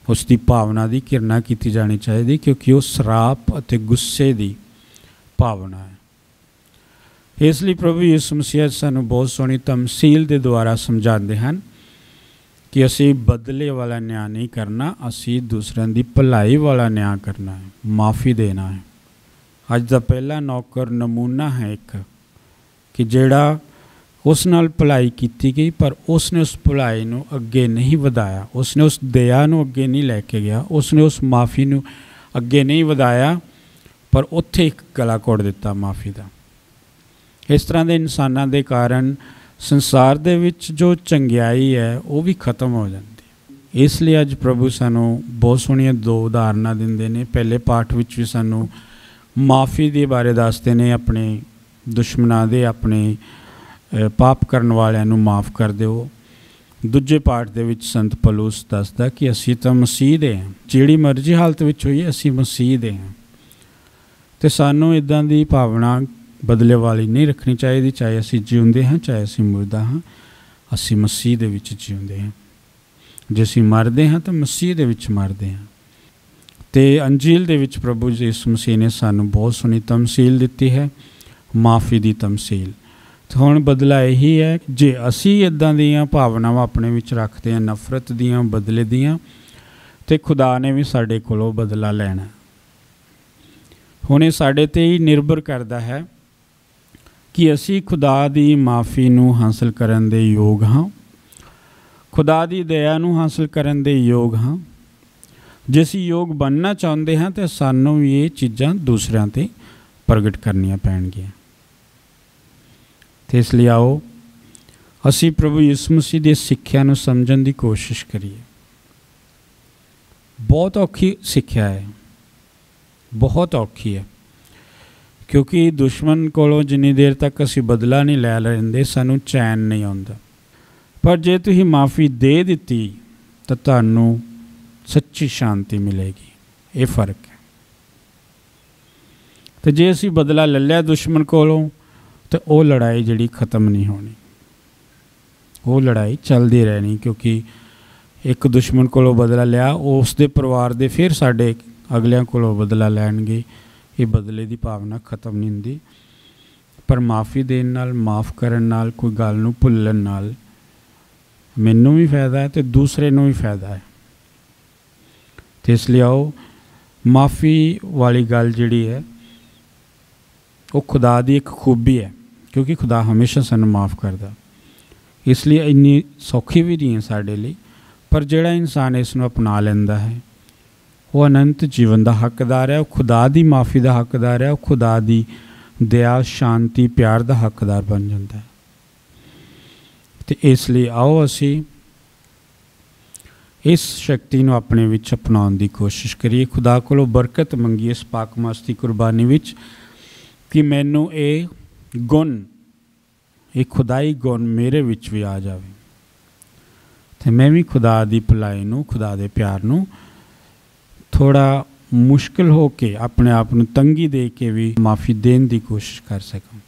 ਉਸ ਦੀ ਭਾਵਨਾ ਦੀ ਘਿਰਣਾ ਕੀਤੀ ਜਾਣੀ ਚਾਹੀਦੀ, ਕਿਉਂਕਿ ਉਹ ਸਰਾਪ ਅਤੇ ਗੁੱਸੇ ਦੀ ਭਾਵਨਾ ਹੈ। ਇਸ ਲਈ ਪ੍ਰਭੂ ਯਿਸੂ ਮਸੀਹ ਸਾਨੂੰ ਬਹੁਤ ਸੋਹਣੀ ਤਮਸੀਲ ਦੇ ਦੁਆਰਾ ਸਮਝਾਉਂਦੇ ਹਨ ਕਿ ਅਸੀਂ ਬਦਲੇ ਵਾਲਾ ਨਿਆਂ ਨਹੀਂ ਕਰਨਾ, ਅਸੀਂ ਦੂਸਰਿਆਂ ਦੀ ਭਲਾਈ ਵਾਲਾ ਨਿਆਂ ਕਰਨਾ ਹੈ, ਮਾफ़ੀ ਦੇਣਾ ਹੈ। ਅੱਜ ਦਾ ਪਹਿਲਾ ਨੌਕਰ ਨਮੂਨਾ ਹੈ ਇੱਕ, ਕਿ ਜਿਹੜਾ ਉਸ ਨਾਲ ਭਲਾਈ ਕੀਤੀ ਗਈ ਪਰ ਉਸਨੇ ਉਸ ਭਲਾਈ ਨੂੰ ਅੱਗੇ ਨਹੀਂ ਵਧਾਇਆ, ਉਸਨੇ ਉਸ ਦਇਆ ਨੂੰ ਅੱਗੇ ਨਹੀਂ ਲੈ ਕੇ ਗਿਆ, ਉਸਨੇ ਉਸ ਮਾफ़ੀ ਨੂੰ ਅੱਗੇ ਨਹੀਂ ਵਧਾਇਆ, ਪਰ ਉੱਥੇ ਇੱਕ ਗਲਾ ਘੋਟ ਦਿੱਤਾ ਮਾफ़ੀ ਦਾ। ਇਸ ਤਰ੍ਹਾਂ ਦੇ ਇਨਸਾਨਾਂ ਦੇ ਕਾਰਨ ਸੰਸਾਰ ਦੇ ਵਿੱਚ ਜੋ ਚੰਗਿਆਈ ਹੈ ਉਹ ਵੀ ਖਤਮ ਹੋ ਜਾਂਦੀ ਹੈ। ਇਸ ਲਈ ਅੱਜ ਪ੍ਰਭੂ ਸਾਨੂੰ ਬਹੁਤ ਸੋਹਣੀਆਂ ਦੋ ਉਦਾਹਰਨਾਂ ਦਿੰਦੇ ਨੇ। ਪਹਿਲੇ ਪਾਠ ਵਿੱਚ ਵੀ ਸਾਨੂੰ ਮਾफ़ੀ ਦੇ ਬਾਰੇ ਦੱਸਦੇ ਨੇ, ਆਪਣੇ ਦੁਸ਼ਮਣਾਂ ਦੇ, ਆਪਣੇ ਪਾਪ ਕਰਨ ਵਾਲਿਆਂ ਨੂੰ ਮਾफ़ ਕਰ ਦਿਓ। ਦੂਜੇ ਪਾਠ ਦੇ ਵਿੱਚ ਸੰਤ ਪੌਲੁਸ ਦੱਸਦਾ ਕਿ ਅਸੀਂ ਤਾਂ ਮਸੀਹ ਦੇ ਹਾਂ, ਜਿਹੜੀ ਮਰਜ਼ੀ ਹਾਲਤ ਵਿੱਚ ਹੋਈਏ ਅਸੀਂ ਮਸੀਹ ਦੇ ਹਾਂ, ਅਤੇ ਸਾਨੂੰ ਇੱਦਾਂ ਦੀ ਭਾਵਨਾ ਬਦਲੇ ਵਾਲੀ ਨਹੀਂ ਰੱਖਣੀ ਚਾਹੀਦੀ। ਚਾਹੇ ਅਸੀਂ ਜਿਉਂਦੇ ਹਾਂ, ਚਾਹੇ ਅਸੀਂ ਮੁਰਦਾ ਹਾਂ, ਅਸੀਂ ਮਸੀਹ ਦੇ ਵਿੱਚ ਜਿਉਂਦੇ ਹਾਂ। ਜੇ ਅਸੀਂ ਮਰਦੇ ਹਾਂ ਤਾਂ ਮਸੀਹ ਦੇ ਵਿੱਚ ਮਰਦੇ ਹਾਂ। ਅਤੇ ਅੰਜੀਲ ਦੇ ਵਿੱਚ ਪ੍ਰਭੂ ਯਿਸੂ ਮਸੀਹ ਨੇ ਸਾਨੂੰ ਬਹੁਤ ਸੋਹਣੀ ਤਮਸੀਲ ਦਿੱਤੀ ਹੈ, ਮਾफ़ੀ ਦੀ ਤਮਸੀਲ। ਅਤੇ ਹੁਣ ਬਦਲਾ ਇਹੀ ਹੈ, ਜੇ ਅਸੀਂ ਇੱਦਾਂ ਦੀਆਂ ਭਾਵਨਾਵਾਂ ਆਪਣੇ ਵਿੱਚ ਰੱਖਦੇ ਹਾਂ, ਨਫ਼ਰਤ ਦੀਆਂ, ਬਦਲੇ ਦੀਆਂ, ਅਤੇ ਖੁਦਾ ਨੇ ਵੀ ਸਾਡੇ ਕੋਲੋਂ ਬਦਲਾ ਲੈਣਾ। ਹੁਣ ਇਹ ਸਾਡੇ 'ਤੇ ਹੀ ਨਿਰਭਰ ਕਰਦਾ ਹੈ ਕਿ ਅਸੀਂ ਖੁਦਾ ਦੀ ਮਾफ़ੀ ਨੂੰ ਹਾਸਲ ਕਰਨ ਦੇ ਯੋਗ ਹਾਂ, ਖੁਦਾ ਦੀ ਦਇਆ ਨੂੰ ਹਾਸਲ ਕਰਨ ਦੇ ਯੋਗ ਹਾਂ। ਜੇ ਅਸੀਂ ਯੋਗ ਬਣਨਾ ਚਾਹੁੰਦੇ ਹਾਂ ਤਾਂ ਸਾਨੂੰ ਵੀ ਇਹ ਚੀਜ਼ਾਂ ਦੂਸਰਿਆਂ 'ਤੇ ਪ੍ਰਗਟ ਕਰਨੀਆਂ ਪੈਣਗੀਆਂ। ਅਤੇ ਇਸ ਲਈ ਆਓ ਅਸੀਂ ਪ੍ਰਭੂ ਯਿਸੂ ਮਸੀਹ ਦੀ ਸਿੱਖਿਆ ਨੂੰ ਸਮਝਣ ਦੀ ਕੋਸ਼ਿਸ਼ ਕਰੀਏ। ਬਹੁਤ ਔਖੀ ਸਿੱਖਿਆ ਹੈ, ਬਹੁਤ ਔਖੀ ਹੈ, ਕਿਉਂਕਿ ਦੁਸ਼ਮਣ ਕੋਲੋਂ ਜਿੰਨੀ ਦੇਰ ਤੱਕ ਅਸੀਂ ਬਦਲਾ ਨਹੀਂ ਲੈ ਲੈਂਦੇ ਸਾਨੂੰ ਚੈਨ ਨਹੀਂ ਆਉਂਦਾ। ਪਰ ਜੇ ਤੁਸੀਂ ਮਾफ़ੀ ਦੇ ਦਿੱਤੀ ਤਾਂ ਤੁਹਾਨੂੰ ਸੱਚੀ ਸ਼ਾਂਤੀ ਮਿਲੇਗੀ। ਇਹ ਫ਼ਰਕ ਹੈ। ਤੇ ਜੇ ਅਸੀਂ ਬਦਲਾ ਲੈ ਲਿਆ ਦੁਸ਼ਮਣ ਕੋਲੋਂ ਤਾਂ ਉਹ ਲੜਾਈ ਜਿਹੜੀ ख़त्म नहीं होनी, ਉਹ ਲੜਾਈ ਚੱਲਦੀ ਰਹਿਣੀ, ਕਿਉਂਕਿ ਇੱਕ ਦੁਸ਼ਮਣ ਕੋਲੋਂ ਬਦਲਾ ਲਿਆ ਉਸ ਦੇ ਪਰਿਵਾਰ ਦੇ ਫਿਰ ਸਾਡੇ ਅਗਲਿਆਂ ਕੋਲੋਂ ਬਦਲਾ ਲੈਣਗੇ। ਇਹ ਬਦਲੇ ਦੀ ਭਾਵਨਾ ख़त्म नहीं ਹੁੰਦੀ। ਪਰ ਮਾफ़ੀ ਦੇਣ ਨਾਲ, ਮਾफ़ ਕਰਨ ਨਾਲ, ਕੋਈ ਗੱਲ ਨੂੰ ਭੁੱਲਣ ਨਾਲ ਮੈਨੂੰ ਵੀ ਫਾਇਦਾ ਹੈ ਤੇ ਦੂਸਰੇ ਨੂੰ ਵੀ ਫਾਇਦਾ ਹੈ। ਤੇ ਇਸ ਲਈ ਆਓ ਮਾफ़ी वाली गल जिहड़ी है वो खुदा दी एक खूबी है, क्योंकि खुदा हमेशा सानू माफ़ करदा, इसलिए इन्नी सौखी भी नहीं है साडे लई। पर जिहड़ा इंसान इस नूं अपना लैंदा है वो अनंत जीवन का हकदार है, वो खुदा दी माफ़ी का हकदार है, वो खुदा दी दया, शांति, प्यार का हकदार बन जाता है। तो इसलिए आओ असी इस शक्ति नूं अपने विच अपनाउण दी कोशिश करिए। खुदा कोलों बरकत मंगीए इस पाकमास दी कुर्बानी विच कि मैनू ये गुण, ये खुदाई गुण मेरे विच भी आ जावे ते मैं भी खुदा दी भलाई नूं, खुदा दे प्यार नूं थोड़ा मुश्किल हो के अपने आप नूं तंगी दे के भी माफ़ी देने की कोशिश कर सकां।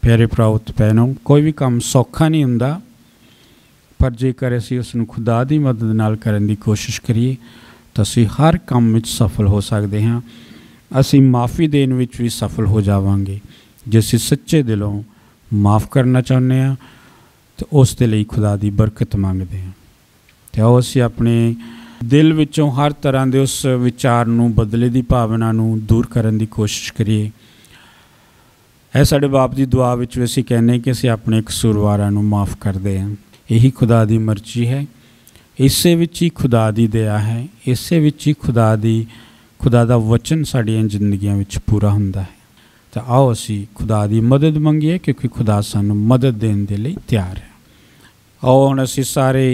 प्यारे भराओ ते भैणों, कोई भी काम सौखा नहीं हुंदा, पर जेकर असीं उसनूं खुदा दी मदद नाल करन दी कोशिश करिए तो असीं हर काम विच सफल हो सकते हाँ। असीं माफ़ी देण विच भी सफल हो जावांगे। जे असीं सच्चे दिलों माफ़ करना चाहुंदे हां तो उस दे लई खुदा दी बरकत मंगदे हां। ते आओ असीं अपने दिल विचों हर तरह के उस विचार नूं, बदले की भावना नूं दूर करन दी कोशिश करिए। ऐ साडे बाप दी दुआ विच भी असीं कहने कि असीं अपने कसूरवारां नूं माफ़ करदे हां। यही खुदा दी मर्जी है, इसे विच ही खुदा दी दया है, इसे विच ही खुदा दा वचन साडियां जिंदगियां विच पूरा हुंदा है। तो आओ असीं खुदा दी मदद मंगीए, क्योंकि खुदा सानूं मदद देण दे लई तैयार है। आओ हुण असीं सारे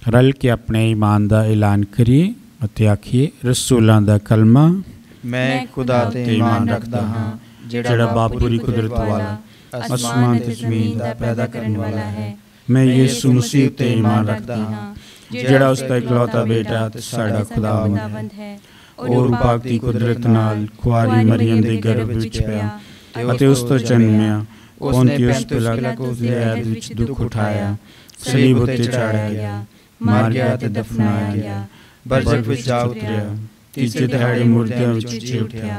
रल के अपने ईमान का ऐलान करिए अते आखिए, रसूलां दा कलमा, मैं खुदा ते ईमान रखदा हाँ जिहड़ा बाप पूरी कुदरत वाला, आसमान ते ज़मीन दा पैदा करने वाला है। मैं यीशु मसीह ते ईमान रखदा हाँ जिहड़ा उसदा इकलौता बेटा ते साडा खुदावंद है, और पाक दी कुदरत नाल कुआरी मरियम दे गर्भ विच पिया अते उस तो जन्मिया, पोंतियुस पिलातुस दे ऐद विच दुख उठाया, सलीब उत्ते चाढ़िया गया, मार गया ते दफनाया गया, बरज़ख विच जा उतरिया, तीजे दिहाड़े मुर्दियां विच जी उठिया,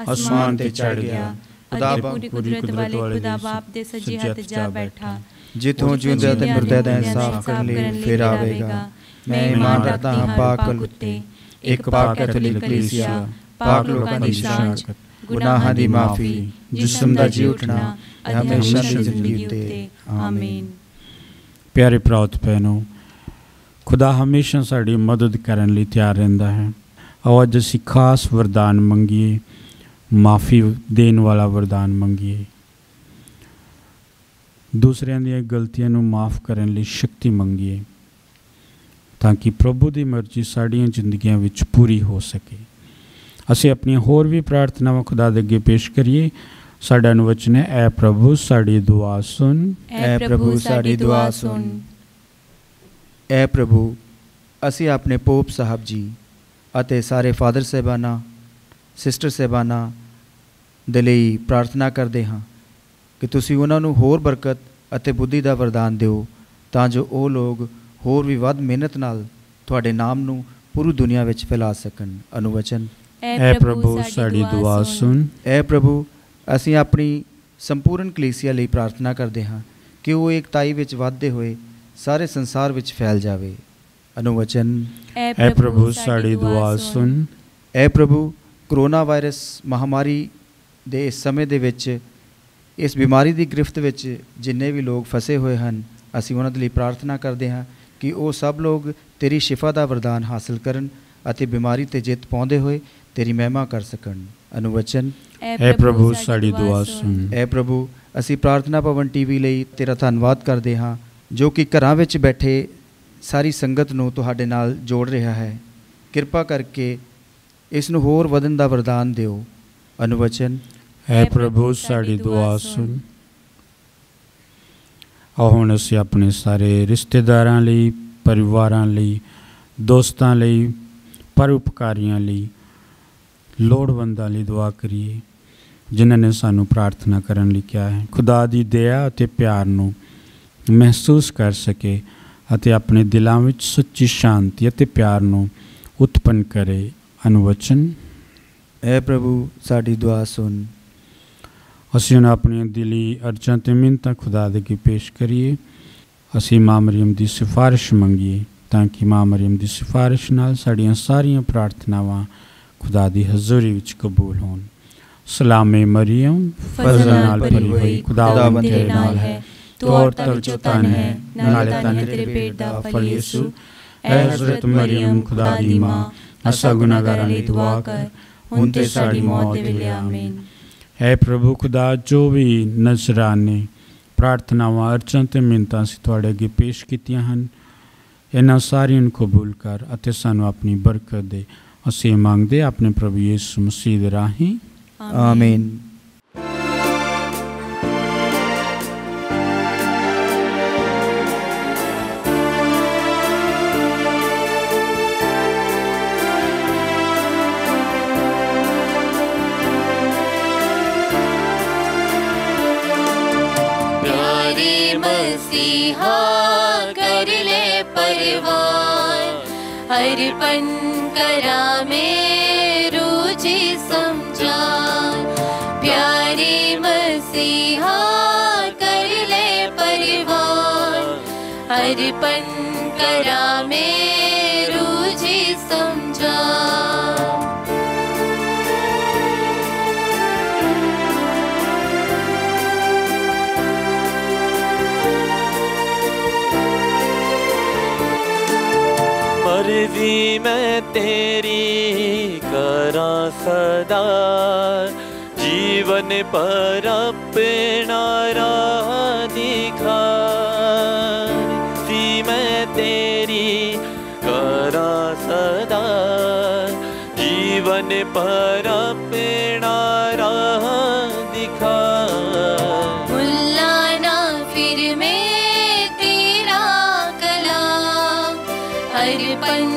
आसमान ते चढ़ गया, खुदा पूरी कुदरत वाले खुदा बाप दे सज्जे हत्थ जा बैठा, जिथों जिंदे ते मुर्दे दा इंसाफ करन लई फिर आवेगा। मैं ईमान रखदा हाँ पाक कुत्ते, एक पाक कैथोलिक कलीसिया, पाक लोकां दी शनाखत, गुनाहां दी माफ़ी, जिस्म दा जी उठना, हमेशा दी जिंदगी उते। आमीन। प्यारे भराओ ते भैणों, खुदा हमेशा साड़ी मदद करने लिए तैयार रहता है। और अज असीं खास वरदान मंगीए, माफ़ी देन वाला वरदान मंगीए, दूसरियां दी गलतियां नूं माफ़ करने लिए शक्ति मंगीए, ताकि प्रभु की मर्जी साड़ियां जिंदगियां विच पूरी हो सके। असीं अपनियां होर भी प्रार्थनावां खुदा दे अगे पेश करिए। साडा वचन है, ऐ प्रभु साड़ी दुआ सुन, ऐ प्रभु साड़ी दुआ सुन। ऐ प्रभु, असी अपने पोप साहब जी अते सारे फादर साहबाना, सिस्टर साहबाना दे लई प्रार्थना करते हाँ कि तुसी उन्हां नूं होर बरकत अते बुद्धि दा वरदान दिओ, तां जो वो लोग होर भी वध मेहनत नाल तुहाडे नाम नूं पूरी दुनिया विच फैला सकन। अनुवचन, ऐ प्रभु साड़ी दुआ सुन। ऐ प्रभु, असीं अपनी संपूर्ण कलीसिया लई प्रार्थना करते हाँ कि वो एकताई विच वधदे होए सारे संसार विच फैल जावे। अनुवचन, ऐ प्रभु साड़ी दुआ सुन। ऐ प्रभु, कोरोना वायरस महामारी दे इस समय दे विच, इस बीमारी की गिरफ्त विच जिन्ने भी लोग फसे हुए हैं, असीं उन्हां दे लई प्रार्थना करते हाँ कि वो सब लोग तेरी शिफा का वरदान हासिल करन अते बीमारी ते जित पाउंदे होए तेरी महिमा कर सकन। अनुवचन, ऐ प्रभु साड़ी दुआ सुन। ऐ प्रभु, असी प्रार्थना भवन टीवी लई तेरा धन्नवाद करते हाँ, जो कि घरां विच बैठे सारी संगत नूं तुहाडे नाल जोड़ रहा है। किरपा करके ਇਸ ਨੂੰ ਹੋਰ ਵਧਣ ਦਾ ਵਰਦਾਨ ਦਿਓ। ਅਨੁਵਚਨ। ਹੈ ਪ੍ਰਭੂ ਸਾਡੀ ਦੁਆ ਸੁਣ। ਆਓ ਹੁਣ ਅਸੀਂ ਆਪਣੇ ਸਾਰੇ ਰਿਸ਼ਤੇਦਾਰਾਂ ਲਈ, ਪਰਿਵਾਰਾਂ ਲਈ, ਦੋਸਤਾਂ ਲਈ, ਪਰਉਪਕਾਰੀਆਂ ਲਈ, ਲੋੜਵੰਦਾਂ ਲਈ ਦੁਆ ਕਰੀਏ ਜਿਨ੍ਹਾਂ ਨੇ ਸਾਨੂੰ ਪ੍ਰਾਰਥਨਾ ਕਰਨ ਲਈ ਕਿਹਾ ਹੈ। ਖੁਦਾ ਦੀ ਦਇਆ ਅਤੇ ਪਿਆਰ ਨੂੰ ਮਹਿਸੂਸ ਕਰ ਸਕੇ ਅਤੇ ਆਪਣੇ ਦਿਲਾਂ ਵਿੱਚ ਸੱਚੀ ਸ਼ਾਂਤੀ ਅਤੇ ਪਿਆਰ ਨੂੰ ਉਤਪੰਨ ਕਰੇ। ਅਨੁਵਚਨ। ਐ ਪ੍ਰਭੂ ਸਾਡੀ ਦੁਆ ਸੁਣ। ਅਸੀਂ ਹੁਣ ਆਪਣੀਆਂ ਦਿਲੀ ਅਰਜ਼ਾਂ ਅਤੇ ਮਿੰਨਤਾਂ ਖੁਦਾ ਦੇ ਅੱਗੇ ਪੇਸ਼ ਕਰੀਏ। ਅਸੀਂ ਮਾਂ ਮਰੀਮ ਦੀ ਸਿਫਾਰਿਸ਼ ਮੰਗੀਏ ਤਾਂ ਕਿ ਮਾਂ ਮਰੀਮ ਦੀ ਸਿਫਾਰਿਸ਼ ਨਾਲ ਸਾਡੀਆਂ ਸਾਰੀਆਂ ਪ੍ਰਾਰਥਨਾਵਾਂ ਖੁਦਾ ਦੀ ਹਜ਼ੂਰੀ ਵਿੱਚ ਕਬੂਲ ਹੋਣ। ਸਲਾਮੇ ਮਰੀਮ, ਫਜ਼ਲ ਨਾਲ ਭਰੀ ਹੋਈ, ਖੁਦਾਵੰਦ ਤੇਰੇ ਨਾਲ ਹੈ, ਤੂੰ ਔਰਤਾਂ ਵਿੱਚੋਂ ਧਨ ਹੈ, ਨਾਲੇ ਧਨ ਹੈ ਤੇਰੇ ਪੇਟ ਦਾ ਫਲ ਯਿਸੂ। ਐ ਹਜ਼ਰਤ ਮਰੀਮ ਖੁਦਾ ਦੀ ਮਾਂ, ਅਸਾਂ ਗੁਨਾਹਗਾਰਾਂ ਲਈ ਦੁਆ ਕਰ, ਹੁਣ ਤੇ ਸਾਡੀ ਮੌਤ ਦੇ ਵੇਲੇ ਆਮੀਨ। ਹੈ ਪ੍ਰਭੂ ਖੁਦਾ, ਜੋ ਵੀ ਨਜ਼ਰਾਨੇ ਪ੍ਰਾਰਥਨਾਵਾਂ, ਅਰਜ਼ਾਂ ਅਤੇ ਮਿੰਨਤਾਂ ਅਸੀਂ ਤੁਹਾਡੇ ਅੱਗੇ ਪੇਸ਼ ਕੀਤੀਆਂ ਹਨ, ਇਹਨਾਂ ਸਾਰੀਆਂ ਨੂੰ ਕਬੂਲ ਕਰ ਅਤੇ ਸਾਨੂੰ ਆਪਣੀ ਬਰਕਤ ਦੇ। ਅਸੀਂ ਮੰਗਦੇ ਆਪਣੇ ਪ੍ਰਭੂ ਯਿਸੂ ਮਸੀਹ ਦੇ ਰਾਹੀਂ। ਆਮੀਨ। प्यारे मसीहा कर ले परवान, अर्पण करा में रुचि समझा। प्यारे मसीहा कर ले परवान, अर्पण करा में रुचि समझा। मर्जी मैं तेरी करा सदा, जीवन पर अपना राह दिखा। सी मैं तेरी करा सदा, जीवन पर अपना राह दिखा। भुलाना फिर मैं तेरा कलाम, अर्पण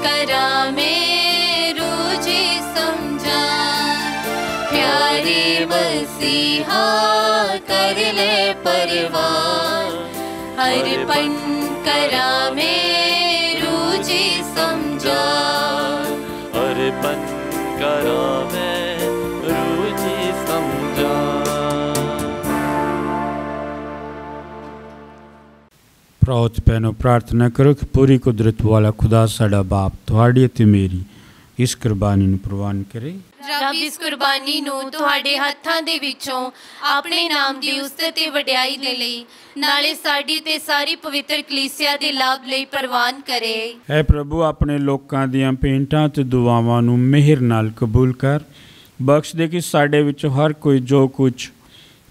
करा में रुचि समझा। प्यारे मसीहा कर ले परवान, अर्पण करा में रुचि समझा। अर्पण करा में रुचि समझा। ਭਰਾਓ ਭੈਣੋ, ਪ੍ਰਾਰਥਨਾ ਕਰੋ ਕਿ ਪੂਰੀ ਕੁਦਰਤ ਵਾਲਾ ਖੁਦਾ ਸਾਡਾ ਬਾਪ ਤੁਹਾਡੀ ਅਤੇ ਮੇਰੀ ਇਸ ਕੁਰਬਾਨੀ ਨੂੰ ਪ੍ਰਵਾਨ ਕਰੇ। ਰੱਬ ਇਸ ਕੁਰਬਾਨੀ ਨੂੰ ਤੁਹਾਡੇ ਹੱਥਾਂ ਦੇ ਵਿੱਚੋਂ ਆਪਣੇ ਨਾਮ ਦੀ ਉਸਤਤ ਤੇ ਵਡਿਆਈ ਦੇ ਲਈ, ਨਾਲੇ ਸਾਡੀ ਤੇ ਸਾਰੀ ਪਵਿੱਤਰ ਕਲੀਸਿਆ ਦੇ ਲਾਭ ਲਈ ਪ੍ਰਵਾਨ ਕਰੇ। ਹੈ ਪ੍ਰਭੂ, ਆਪਣੇ ਲੋਕਾਂ ਦੀਆਂ ਭੇਂਟਾਂ ਤੇ ਦੁਆਵਾਂ ਨੂੰ ਮਿਹਰ ਨਾਲ ਕਬੂਲ ਕਰ। ਬਖਸ਼ ਦੇ ਕਿ ਸਾਡੇ ਵਿੱਚੋਂ ਹਰ ਕੋਈ ਜੋ ਕੁਝ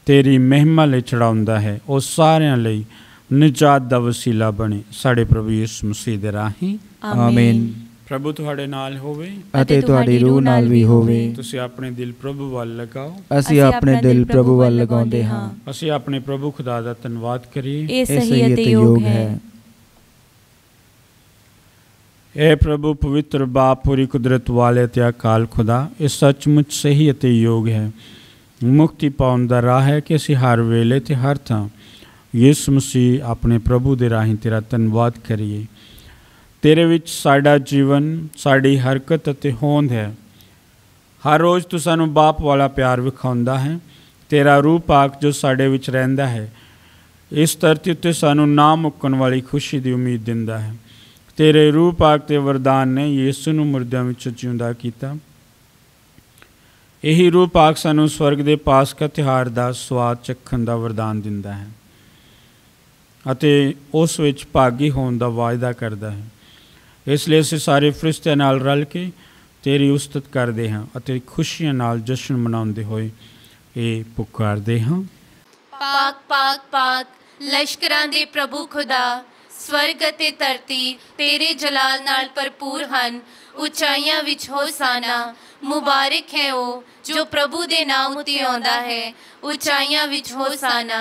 ਤੇਰੀ ਮਹਿਮਾ ਲਈ ਚੜਾਉਂਦਾ ਹੈ, ਉਹ ਸਾਰਿਆਂ ਲਈ ਨਿਜਾਤ ਦਾ ਵਸੀਲਾ ਬਣੇ। ਸਾਡੇ ਪ੍ਰਭੂ ਯਿਸੂ ਮਸੀਹ ਦੇ ਰਾਹੀਂ। ਆਮੀਨ। ਪ੍ਰਭੂ ਤੁਹਾਡੇ ਨਾਲ ਹੋਵੇ ਅਤੇ ਤੁਹਾਡੀ ਰੂਹ ਨਾਲ ਵੀ ਹੋਵੇ। ਤੁਸੀਂ ਆਪਣੇ ਦਿਲ ਪ੍ਰਭੂ ਵੱਲ ਲਗਾਓ। ਅਸੀਂ ਆਪਣੇ ਦਿਲ ਪ੍ਰਭੂ ਵੱਲ ਲਗਾਉਂਦੇ ਹਾਂ। ਅਸੀਂ ਆਪਣੇ ਪ੍ਰਭੂ ਖੁਦਾ ਦਾ ਧੰਨਵਾਦ ਕਰੀਏ। ਇਹ ਸਹੀ ਅਤੇ ਯੋਗ ਹੈ। ਇਹ ਪ੍ਰਭੂ ਪਵਿੱਤਰ ਬਾਪ, ਪੂਰੀ ਕੁਦਰਤ ਵਾਲੇ ਤੇ ਅਕਾਲ ਖੁਦਾ, ਇਹ ਸੱਚਮੁੱਚ ਸਹੀ ਅਤੇ ਯੋਗ ਹੈ। ਮੁਕਤੀ ਪਾਉਣ ਦਾ ਰਾਹ ਹੈ ਕਿ ਅਸੀਂ ਹਰ ਵੇਲੇ ਤੇ ਹਰ ਥਾਂ ਯਿਸੂ ਮਸੀਹ ਆਪਣੇ ਪ੍ਰਭੂ ਦੇ ਰਾਹੀਂ ਤੇਰਾ ਧੰਨਵਾਦ ਕਰੀਏ। ਤੇਰੇ ਵਿੱਚ ਸਾਡਾ ਜੀਵਨ, ਸਾਡੀ ਹਰਕਤ ਅਤੇ ਹੋਂਦ ਹੈ। ਹਰ ਰੋਜ਼ ਤੂੰ ਸਾਨੂੰ ਬਾਪ ਵਾਲਾ ਪਿਆਰ ਵਿਖਾਉਂਦਾ ਹੈ। ਤੇਰਾ ਰੂਹ ਪਾਕ ਜੋ ਸਾਡੇ ਵਿੱਚ ਰਹਿੰਦਾ ਹੈ, ਇਸ ਧਰਤੀ ਉੱਤੇ ਸਾਨੂੰ ਨਾ ਮੁੱਕਣ ਵਾਲੀ ਖੁਸ਼ੀ ਦੀ ਉਮੀਦ ਦਿੰਦਾ ਹੈ। ਤੇਰੇ ਰੂਹ ਪਾਕ ਤੇ ਵਰਦਾਨ ਨੇ ਯਿਸੂ ਨੂੰ ਮੁਰਦਿਆਂ ਵਿੱਚੋਂ ਜਿਉਂਦਾ ਕੀਤਾ। ਇਹੀ ਰੂਹ ਪਾਕ ਸਾਨੂੰ ਸਵਰਗ ਦੇ ਪਾਸਕਾ ਤਿਉਹਾਰ ਦਾ ਸਵਾਦ ਚੱਖਣ ਦਾ ਵਰਦਾਨ ਦਿੰਦਾ ਹੈ ਅਤੇ ਉਸ ਵਿੱਚ ਭਾਗੀ ਹੋਣ ਦਾ ਵਾਅਦਾ ਕਰਦਾ ਹੈ। ਇਸ ਲਈ ਅਸੀਂ ਸਾਰੇ ਫਰਿਸ਼ਤਿਆਂ ਨਾਲ ਰਲ ਕੇ ਤੇਰੀ ਉਸਤਤ ਕਰਦੇ ਹਾਂ ਅਤੇ ਖੁਸ਼ੀਆਂ ਨਾਲ ਜਸ਼ਨ ਮਨਾਉਂਦੇ ਹੋਏ ਇਹ ਪੁਕਾਰਦੇ ਹਾਂ। ਪਾਕ ਪਾਕ ਪਾਕ ਲਸ਼ਕਰਾਂ ਦੇ ਪ੍ਰਭੂ ਖੁਦਾ, ਸਵਰਗ ਅਤੇ ਧਰਤੀ ਤੇਰੇ ਜਲਾਲ ਨਾਲ ਭਰਪੂਰ ਹਨ। ਉਚਾਈਆਂ ਵਿੱਚ ਹੋਸਾਨਾ, ਮੁਬਾਰਕ ਹੈ ਉਹ ਜੋ ਪ੍ਰਭੂ ਦੇ ਨਾਮ ਉਤੇ ਆਉਂਦਾ ਹੈ। ਉਚਾਈਆਂ ਵਿੱਚ ਹੋਸਾਨਾ।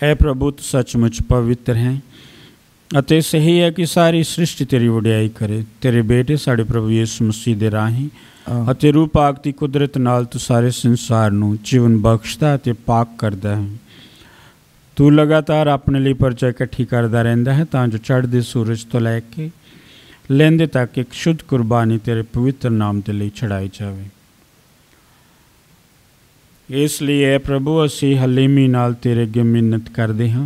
ਐ ਪ੍ਰਭੂ ਤੂੰ ਸੱਚਮੁੱਚ ਪਵਿੱਤਰ ਹੈ ਅਤੇ ਸਹੀ ਹੈ ਕਿ ਸਾਰੀ ਸ੍ਰਿਸ਼ਟੀ ਤੇਰੀ ਵਡਿਆਈ ਕਰੇ। ਤੇਰੇ ਬੇਟੇ ਸਾਡੇ ਪ੍ਰਭੂ ਯਿਸੂ ਮਸੀਹ ਦੇ ਰਾਹੀਂ ਅਤੇ ਰੂਹ ਪਾਕ ਦੀ ਕੁਦਰਤ ਨਾਲ ਤੂੰ ਸਾਰੇ ਸੰਸਾਰ ਨੂੰ ਜੀਵਨ ਬਖਸ਼ਦਾ ਅਤੇ ਪਾਕ ਕਰਦਾ ਹੈ। ਤੂੰ ਲਗਾਤਾਰ ਆਪਣੇ ਲਈ ਪਰਚਾ ਇਕੱਠੀ ਕਰਦਾ ਰਹਿੰਦਾ ਹੈ ਤਾਂ ਜੋ ਚੜ੍ਹਦੇ ਸੂਰਜ ਤੋਂ ਲੈ ਕੇ ਲਹਿੰਦੇ ਤੱਕ ਇੱਕ ਸ਼ੁੱਧ ਕੁਰਬਾਨੀ ਤੇਰੇ ਪਵਿੱਤਰ ਨਾਮ ਦੇ ਲਈ ਚੜ੍ਹਾਈ ਜਾਵੇ। ਇਸ ਲਈ ਇਹ ਪ੍ਰਭੂ ਅਸੀਂ ਹਲੀਮੀ ਨਾਲ ਤੇਰੇ ਅੱਗੇ ਮਿੰਨਤ ਕਰਦੇ ਹਾਂ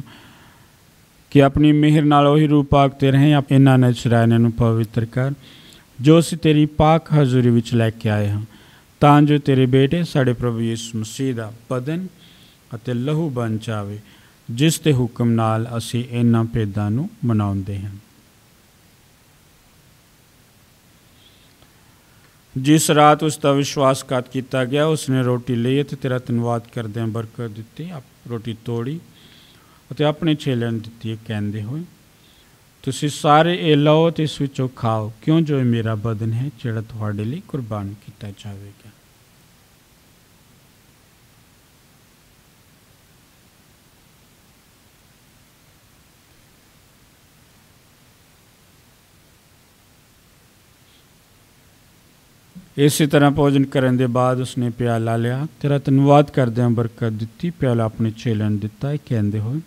ਕਿ ਆਪਣੀ ਮਿਹਰ ਨਾਲ ਉਹੀ ਰੂਹ ਪਾਕ ਤੇ ਰਹੇ ਇਹਨਾਂ ਨਜ਼ਰਾਨਿਆਂ ਨੂੰ ਪਵਿੱਤਰ ਕਰ ਜੋ ਅਸੀਂ ਤੇਰੀ ਪਾਕ ਹਜ਼ੂਰੀ ਵਿੱਚ ਲੈ ਕੇ ਆਏ ਹਾਂ, ਤਾਂ ਜੋ ਤੇਰੇ ਬੇਟੇ ਸਾਡੇ ਪ੍ਰਭੂ ਯਿਸੂ ਮਸੀਹ ਦਾ ਬਦਨ ਅਤੇ ਲਹੂ ਬਣ ਜਾਵੇ, ਜਿਸ ਦੇ ਹੁਕਮ ਨਾਲ ਅਸੀਂ ਇਹਨਾਂ ਭੇਦਾਂ ਨੂੰ ਮਨਾਉਂਦੇ ਹਾਂ। ਜਿਸ ਰਾਤ ਉਸ ਦਾ ਵਿਸ਼ਵਾਸਘਾਤ ਕੀਤਾ ਗਿਆ ਉਸਨੇ ਰੋਟੀ ਲਈ ਅਤੇ ਤੇਰਾ ਧੰਨਵਾਦ ਕਰਦਿਆਂ ਬਰਕਤ ਦਿੱਤੀ, ਰੋਟੀ ਤੋੜੀ ਅਤੇ ਆਪਣੇ ਚੇਲਿਆਂ ਨੂੰ ਦਿੱਤੀ, ਕਹਿੰਦੇ ਹੋਏ ਤੁਸੀਂ ਸਾਰੇ ਇਹ ਲਓ ਅਤੇ ਇਸ ਵਿੱਚੋਂ ਖਾਓ, ਕਿਉਂ ਜੋ ਇਹ ਮੇਰਾ ਬਦਨ ਹੈ ਜਿਹੜਾ ਤੁਹਾਡੇ ਲਈ ਕੁਰਬਾਨ ਕੀਤਾ ਜਾਵੇਗਾ। ਇਸੇ ਤਰ੍ਹਾਂ ਭੋਜਨ ਕਰਨ ਦੇ ਬਾਅਦ ਉਸਨੇ ਪਿਆਲਾ ਲਿਆ, ਤੇਰਾ ਧੰਨਵਾਦ ਕਰਦਿਆਂ ਬਰਕਤ ਦਿੱਤੀ, ਪਿਆਲਾ ਆਪਣੇ ਚੇਲਿਆਂ ਨੂੰ ਦਿੱਤਾ, ਇਹ ਕਹਿੰਦੇ ਹੋਏ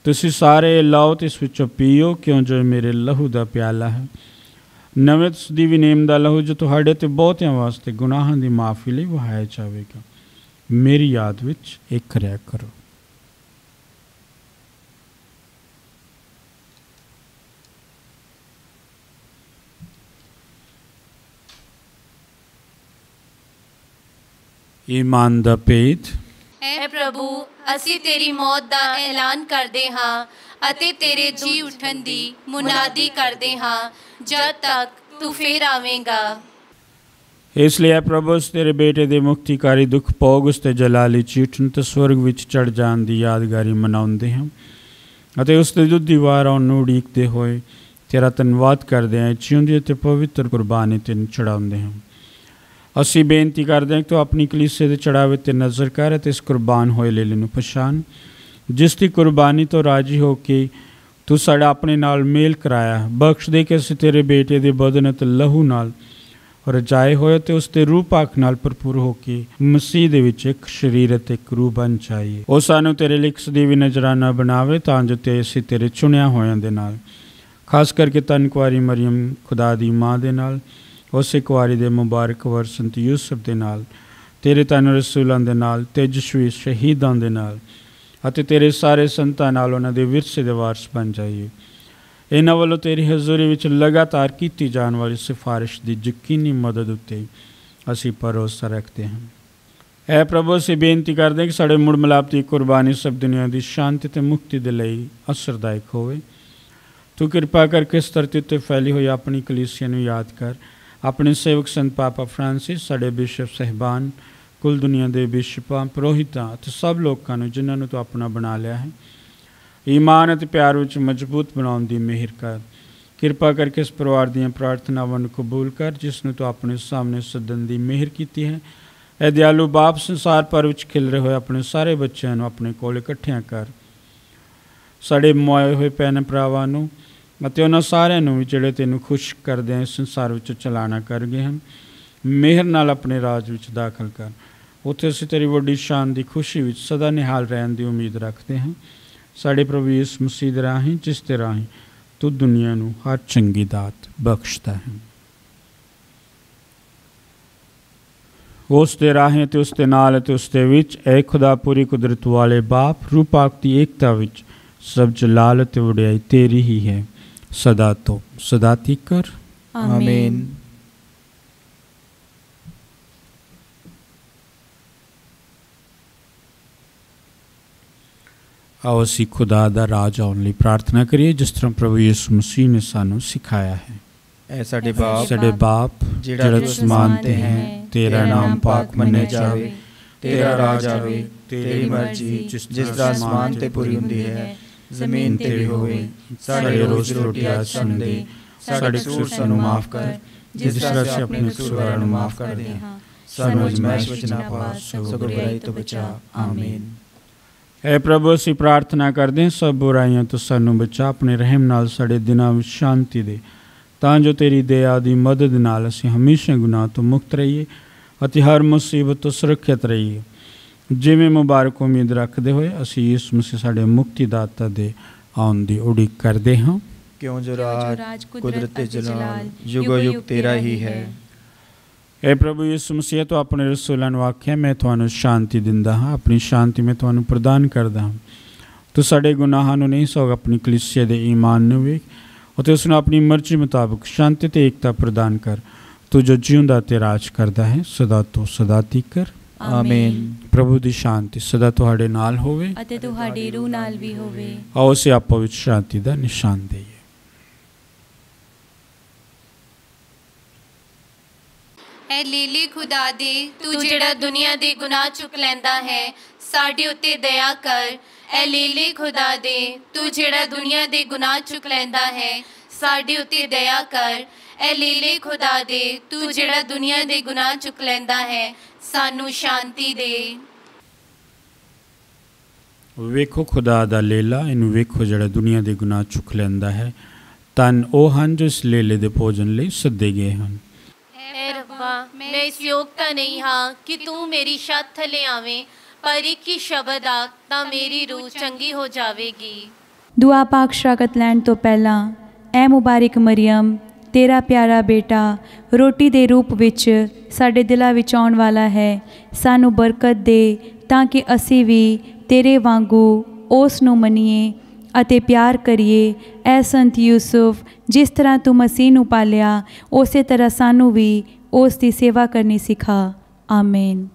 ਤੁਸੀਂ ਸਾਰੇ ਲਓ ਅਤੇ ਇਸ ਵਿੱਚੋਂ ਪੀਓ, ਕਿਉਂ ਜੋ ਮੇਰੇ ਲਹੂ ਦਾ ਪਿਆਲਾ ਹੈ, ਨਵੇਂ ਸਦੀਵੀ ਨੇਮ ਦਾ ਲਹੂ ਜੋ ਤੁਹਾਡੇ ਤੇ ਬਹੁਤਿਆਂ ਵਾਸਤੇ ਗੁਨਾਹਾਂ ਦੀ ਮਾਫੀ ਲਈ ਵਹਾਇਆ ਜਾਵੇਗਾ। ਮੇਰੀ ਯਾਦ ਵਿੱਚ ਇਹ ਕਰਿਆ ਕਰੋ। ਈਮਾਨ ਦਾ ਭੇਦ। ਐ ਪ੍ਰਭੂ, ਅਸੀਂ ਤੇਰੀ ਮੌਤ ਦਾ ਐਲਾਨ ਕਰਦੇ ਹਾਂ ਅਤੇ ਤੇਰੇ ਜੀ ਉਠਣ ਦੀ ਮੁਨਾਦੀ ਕਰਦੇ ਹਾਂ ਜਦ ਤੱਕ ਤੂੰ ਫੇਰ ਆਵੇਂਗਾ। ਇਸ ਲਈ ਪ੍ਰਭੂ ਤੇਰੇ ਬੇਟੇ ਦੇ ਮੁਕਤੀਕਾਰੀ ਦੁੱਖ ਭੋਗ ਉਸ ਤੇ ਜਲਾਲੀ ਚੀਠਨ ਤੇ ਸਵਰਗ ਵਿੱਚ ਚੜ੍ਹ ਜਾਣ ਦੀ ਯਾਦਗਾਰੀ ਮਨਾਉਂਦੇ ਹਾਂ ਅਤੇ ਉਸ ਦੇ ਦੁੱਧ ਦੀ ਵਾਰ ਆਉਣ ਨੂੰ ਉਡੀਕਦੇ ਹੋਏ ਤੇਰਾ ਧੰਨਵਾਦ ਕਰਦੇ ਹਾਂ, ਜਿਉਂਦੀ ਅਤੇ ਪਵਿੱਤਰ ਕੁਰਬਾਨੀ ਤੈਨੂੰ ਚੜ੍ਹਾਉਂਦੇ ਹਾਂ। ਅਸੀਂ ਬੇਨਤੀ ਕਰਦੇ ਹਾਂ ਕਿ ਤੂੰ ਆਪਣੀ ਕਲੀਸੇ ਦੇ ਚੜਾਵੇ 'ਤੇ ਨਜ਼ਰ ਕਰ ਅਤੇ ਇਸ ਕੁਰਬਾਨ ਹੋਏ ਲੇਲੇ ਨੂੰ ਪਛਾਣ, ਜਿਸ ਦੀ ਕੁਰਬਾਨੀ ਤੋਂ ਰਾਜੀ ਹੋ ਕੇ ਤੂੰ ਸਾਡਾ ਆਪਣੇ ਨਾਲ ਮੇਲ ਕਰਾਇਆ। ਬਖਸ਼ ਦੇ ਕਿ ਅਸੀਂ ਤੇਰੇ ਬੇਟੇ ਦੇ ਬਦਨ ਅਤੇ ਲਹੂ ਨਾਲ ਰਜਾਏ ਹੋਏ ਅਤੇ ਉਸ ਦੇ ਰੂਹ ਪਾਕ ਨਾਲ ਭਰਪੂਰ ਹੋ ਕੇ ਮਸੀਹ ਦੇ ਵਿੱਚ ਇੱਕ ਸਰੀਰ ਅਤੇ ਇੱਕ ਰੂਹ ਬਣ ਜਾਈਏ। ਉਹ ਸਾਨੂੰ ਤੇਰੇ ਲਈ ਇੱਕ ਸਦੀਵੀ ਨਜ਼ਰਾਨਾ ਬਣਾਵੇ ਤਾਂ ਜੋ ਤੇ ਅਸੀਂ ਤੇਰੇ ਚੁਣਿਆ ਹੋਇਆਂ ਦੇ ਨਾਲ, ਖਾਸ ਕਰਕੇ ਧੰਨ ਕੁਆਰੀ ਮਰੀਮ ਖੁਦਾ ਦੀ ਮਾਂ ਦੇ ਨਾਲ, ਉਸੇ ਕੁਆਰੀ ਦੇ ਮੁਬਾਰਕ ਵਰ ਸੰਤ ਯੂਸਫ ਦੇ ਨਾਲ, ਤੇਰੇ ਧੰਨ ਰਸੂਲਾਂ ਦੇ ਨਾਲ, ਤੇਜਸਵੀ ਸ਼ਹੀਦਾਂ ਦੇ ਨਾਲ ਅਤੇ ਤੇਰੇ ਸਾਰੇ ਸੰਤਾਂ ਨਾਲ ਉਹਨਾਂ ਦੇ ਵਿਰਸੇ ਦੇ ਵਾਰਸ ਬਣ ਜਾਈਏ। ਇਹਨਾਂ ਵੱਲੋਂ ਤੇਰੀ ਹਜ਼ੂਰੀ ਵਿੱਚ ਲਗਾਤਾਰ ਕੀਤੀ ਜਾਣ ਵਾਲੀ ਸਿਫਾਰਿਸ਼ ਦੀ ਯਕੀਨੀ ਮਦਦ ਉੱਤੇ ਅਸੀਂ ਭਰੋਸਾ ਰੱਖਦੇ ਹਾਂ। ਐ ਪ੍ਰਭੂ, ਅਸੀਂ ਬੇਨਤੀ ਕਰਦੇ ਹਾਂ ਕਿ ਸਾਡੇ ਮੁੜ ਮਿਲਾਪ ਦੀ ਕੁਰਬਾਨੀ ਸਭ ਦੁਨੀਆ ਦੀ ਸ਼ਾਂਤੀ ਅਤੇ ਮੁਕਤੀ ਦੇ ਲਈ ਅਸਰਦਾਇਕ ਹੋਵੇ। ਤੂੰ ਕਿਰਪਾ ਕਰਕੇ ਇਸ ਧਰਤੀ ਉੱਤੇ ਫੈਲੀ ਹੋਈ ਆਪਣੀ ਕਲੀਸਿਆ ਨੂੰ ਯਾਦ ਕਰ। ਆਪਣੇ ਸੇਵਕ ਸੰਤ ਪਾਪਾ ਫਰਾਂਸਿਸ, ਸਾਡੇ ਬਿਸ਼ਪ ਸਾਹਿਬਾਨ, ਕੁੱਲ ਦੁਨੀਆ ਦੇ ਬਿਸ਼ਪਾਂ, ਪੁਰੋਹਿਤਾਂ ਅਤੇ ਸਭ ਲੋਕਾਂ ਨੂੰ ਜਿਨ੍ਹਾਂ ਨੂੰ ਤੂੰ ਆਪਣਾ ਬਣਾ ਲਿਆ ਹੈ, ਈਮਾਨ ਅਤੇ ਪਿਆਰ ਵਿੱਚ ਮਜ਼ਬੂਤ ਬਣਾਉਣ ਦੀ ਮਿਹਰ ਕਰ। ਕਿਰਪਾ ਕਰਕੇ ਇਸ ਪਰਿਵਾਰ ਦੀਆਂ ਪ੍ਰਾਰਥਨਾਵਾਂ ਨੂੰ ਕਬੂਲ ਕਰ ਜਿਸ ਨੂੰ ਤੂੰ ਆਪਣੇ ਸਾਹਮਣੇ ਸੱਦਣ ਦੀ ਮਿਹਰ ਕੀਤੀ ਹੈ। ਇਹ ਦਿਆਲੂ ਬਾਪ, ਸੰਸਾਰ ਭਰ ਵਿੱਚ ਖਿਲਰੇ ਹੋਏ ਆਪਣੇ ਸਾਰੇ ਬੱਚਿਆਂ ਨੂੰ ਆਪਣੇ ਕੋਲ ਇਕੱਠਿਆਂ ਕਰ। ਸਾਡੇ ਮੁਆਏ ਹੋਏ ਭੈਣ ਭਰਾਵਾਂ ਨੂੰ ਅਤੇ ਉਹਨਾਂ ਸਾਰਿਆਂ ਨੂੰ ਵੀ ਜਿਹੜੇ ਤੈਨੂੰ ਖੁਸ਼ ਕਰਦੇ ਇਸ ਸੰਸਾਰ ਵਿੱਚ ਚਲਾਣਾ ਕਰ ਗਏ ਹਨ, ਮਿਹਰ ਨਾਲ ਆਪਣੇ ਰਾਜ ਵਿੱਚ ਦਾਖਲ ਕਰ। ਉੱਥੇ ਅਸੀਂ ਤੇਰੀ ਵੱਡੀ ਸ਼ਾਨ ਦੀ ਖੁਸ਼ੀ ਵਿੱਚ ਸਦਾ ਨਿਹਾਲ ਰਹਿਣ ਦੀ ਉਮੀਦ ਰੱਖਦੇ ਹਾਂ। ਸਾਡੇ ਪ੍ਰਭੂ ਯਿਸੂ ਮਸੀਹ ਦੇ ਰਾਹੀਂ, ਜਿਸ ਦੇ ਰਾਹੀਂ ਤੂੰ ਦੁਨੀਆ ਨੂੰ ਹਰ ਚੰਗੀ ਦਾਤ ਬਖਸ਼ਦਾ ਹੈ। ਉਸ ਦੇ ਰਾਹੀਂ ਅਤੇ ਉਸ ਦੇ ਨਾਲ ਅਤੇ ਉਸ ਦੇ ਵਿੱਚ ਐ ਖੁਦਾ ਪੂਰੀ ਕੁਦਰਤ ਵਾਲੇ ਬਾਪ, ਰੂਹ ਪਾਕ ਦੀ ਏਕਤਾ ਵਿੱਚ ਸਭ ਜਲਾਲ ਅਤੇ ਵਡਿਆਈ ਤੇਰੀ ਹੀ ਹੈ, ਸਦਾ ਤੋਂ ਸਦਾ ਤੀਕਰ। ਆਮੀਨ। ਆਓ ਅਸੀਂ ਖੁਦਾ ਦਾ ਰਾਜ ਆਉਣ ਲਈ ਪ੍ਰਾਰਥਨਾ ਕਰੀਏ ਜਿਸ ਤਰ੍ਹਾਂ ਪ੍ਰਭੂ ਯਿਸੂ ਮਸੀਹ ਨੇ ਸਾਨੂੰ ਸਿਖਾਇਆ ਹੈ। ਐ ਸਾਡੇ ਬਾਪ ਜਿਹੜਾ ਤੂੰ ਅਸਮਾਨ ਤੇ ਹੈ, ਤੇਰਾ ਨਾਮ ਪਾਕ ਮੰਨਿਆ ਜਾਵੇ, ਤੇਰਾ ਰਾਜ ਆਵੇ, ਤੇਰੀ ਮਰਜ਼ੀ ਜਿਸ ਤਰ੍ਹਾਂ ਅਸਮਾਨ ਤੇ ਪੂਰੀ ਹੁੰਦੀ ਹੈ ਜ਼ਮੀਨ ਤੇ ਵੀ ਹੋਵੇ। ਸਾਡੇ ਰੋਜ਼ ਰੋਟੀ ਅੱਜ ਸਾਨੂੰ ਦੇ, ਸਾਡੇ ਕਸੂਰ ਸਾਨੂੰ ਮਾਫ ਕਰ ਜਿਸ ਤਰ੍ਹਾਂ ਅਸੀਂ ਆਪਣੇ ਕਸੂਰਵਾਰਾਂ ਨੂੰ ਮਾਫ ਕਰਦੇ ਹਾਂ। ਸਾਨੂੰ ਅਜ਼ਮਾਇਸ਼ ਵਿੱਚ ਨਾ ਪਾ, ਸਗੋਂ ਬੁਰਾਈ ਤੋਂ ਬਚਾ। ਆਮੀਨ। ਐ ਪ੍ਰਭੂ, ਅਸੀਂ ਪ੍ਰਾਰਥਨਾ ਕਰਦੇ ਹਾਂ ਸਭ ਬੁਰਾਈਆਂ ਤੋਂ ਸਾਨੂੰ ਬਚਾ, ਆਪਣੇ ਰਹਿਮ ਨਾਲ ਸਾਡੇ ਦਿਨਾਂ ਵਿੱਚ ਸ਼ਾਂਤੀ ਦੇ, ਤਾਂ ਜੋ ਤੇਰੀ ਦਇਆ ਦੀ ਮਦਦ ਨਾਲ ਅਸੀਂ ਹਮੇਸ਼ਾ ਗੁਨਾਹ ਤੋਂ ਮੁਕਤ ਰਹੀਏ ਅਤੇ ਹਰ ਮੁਸੀਬਤ ਤੋਂ ਸੁਰੱਖਿਅਤ ਰਹੀਏ। ਜਿਵੇਂ ਮੁਬਾਰਕ ਉਮੀਦ ਰੱਖਦੇ ਹੋਏ ਅਸੀਂ ਯਿਸੂ ਮਸੀਹ ਸਾਡੇ ਮੁਕਤੀਦਾਤਾ ਦੇ ਆਉਣ ਦੀ ਉਡੀਕ ਕਰਦੇ ਹਾਂ। ਕਿਉਂ ਜੋ ਰਾਜ ਕੁਦਰਤ ਤੇ ਜਲਾਲ ਯੁਗੋ ਯੁਗ ਤੇਰਾ ਹੀ ਹੈ। ਇਹ ਪ੍ਰਭੂ ਯਿਸੂ ਮਸੀਹ ਤੋਂ ਆਪਣੇ ਰਸੂਲਾਂ ਨੂੰ ਆਖਿਆ, ਮੈਂ ਤੁਹਾਨੂੰ ਸ਼ਾਂਤੀ ਦਿੰਦਾ ਹਾਂ, ਆਪਣੀ ਸ਼ਾਂਤੀ ਮੈਂ ਤੁਹਾਨੂੰ ਪ੍ਰਦਾਨ ਕਰਦਾ ਹਾਂ। ਤੂੰ ਸਾਡੇ ਗੁਨਾਹਾਂ ਨੂੰ ਨਹੀਂ ਸਗੋਂ ਆਪਣੀ ਕਲੀਸਿਆ ਦੇ ਈਮਾਨ ਨੂੰ ਵੇਖ ਅਤੇ ਉਸ ਨੂੰ ਆਪਣੀ ਮਰਜ਼ੀ ਮੁਤਾਬਕ ਸ਼ਾਂਤੀ ਤੇ ਏਕਤਾ ਪ੍ਰਦਾਨ ਕਰ। ਤੂੰ ਜੋ ਜਿਉਂਦਾ ਤੇ ਰਾਜ ਕਰਦਾ ਹੈ ਸਦਾ ਤੋਂ ਸਦਾ ਤੀਕਰ। ਆਮੀਨ। ਪ੍ਰਭੂ ਦੀ ਸ਼ਾਂਤੀ ਸਦਾ ਤੁਹਾਡੇ ਨਾਲ ਹੋਵੇ ਅਤੇ ਤੁਹਾਡੀ ਰੂਹ ਨਾਲ ਵੀ ਹੋਵੇ। ਆਓ ਅਸੀਂ ਆਪੋ ਵਿੱਚ ਸ਼ਾਂਤੀ ਦਾ ਨਿਸ਼ਾਨ ਦੇਈਏ। ਐ ਲੀਲੀ ਖੁਦਾ ਦੇ, ਤੂੰ ਜਿਹੜਾ ਦੁਨੀਆ ਦੇ ਗੁਨਾਹ ਚੁੱਕ ਲੈਂਦਾ ਹੈ, ਸਾਡੇ ਉੱਤੇ ਦਇਆ ਕਰ। ਐ ਲੀਲੀ ਖੁਦਾ ਦੇ, ਤੂੰ ਜਿਹੜਾ ਦੁਨੀਆ ਦੇ ਗੁਨਾਹ ਚੁੱਕ ਲੈਂਦਾ ਹੈ, ਸਾਡੇ ਉੱਤੇ ਦਇਆ ਕਰ। ਐ ਲੀਲੀ ਖੁਦਾ ਦੇ, ਤੂੰ ਜਿਹੜਾ ਦੁਨੀਆ ਦੇ ਗੁਨਾਹ ਚੁੱਕ ਲੈਂਦਾ ਹੈ, ਸਾਨੂੰ ਸ਼ਾਂਤੀ ਦੇ। ਵੇਖੋ ਖੁਦਾ ਦਾ ਲੇਲਾ, ਇਹਨੂੰ ਵੇਖੋ ਜਿਹੜਾ ਦੁਨੀਆ ਦੇ ਗੁਨਾਹ ਚੁੱਕ ਲੈਂਦਾ ਹੈ। ਤਨ ਉਹ ਹਨ ਜੋ ਇਸ ਲੇਲੇ ਦੇ ਭੋਜਨ ਲਈ ਸੱਦੇ ਗਏ ਹਨ। ਐ ਰੱਬਾ, ਮੈਂ ਇਸ ਯੋਗਤਾ ਨਹੀਂ ਹਾਂ ਕਿ ਤੂੰ ਮੇਰੀ ਛੱਤ ਥੱਲੇ ਆਵੇਂ, ਪਰ ਇੱਕ ਹੀ ਸ਼ਬਦ ਆ ਤਾਂ ਮੇਰੀ ਰੂਹ ਚੰਗੀ ਹੋ ਜਾਵੇਗੀ। ਦੁਆ ਪਾਕ ਸ਼ਰਾਕਤ ਲੈਣ ਤੋਂ ਪਹਿਲਾਂ ਐ ਮੁਬਾਰਕ ਮਰੀਅਮ, ਤੇਰਾ ਪਿਆਰਾ ਬੇਟਾ ਰੋਟੀ ਦੇ ਰੂਪ ਵਿੱਚ ਸਾਡੇ ਦਿਲਾਂ ਵਿੱਚ ਆਉਣ ਵਾਲਾ ਹੈ। ਸਾਨੂੰ ਬਰਕਤ ਦੇ ਤਾਂ ਕਿ ਅਸੀਂ ਵੀ ਤੇਰੇ ਵਾਂਗੂ ਉਸ ਨੂੰ ਮੰਨੀਏ ਅਤੇ ਪਿਆਰ ਕਰੀਏ। ਐ ਸੰਤ ਯੂਸੁਫ, ਜਿਸ ਤਰ੍ਹਾਂ ਤੂੰ ਮਸੀਹ ਨੂੰ ਪਾਲਿਆ, ਉਸੇ ਤਰ੍ਹਾਂ ਸਾਨੂੰ ਵੀ ਉਸ ਦੀ ਸੇਵਾ ਕਰਨੀ ਸਿਖਾ। ਆਮੀਨ।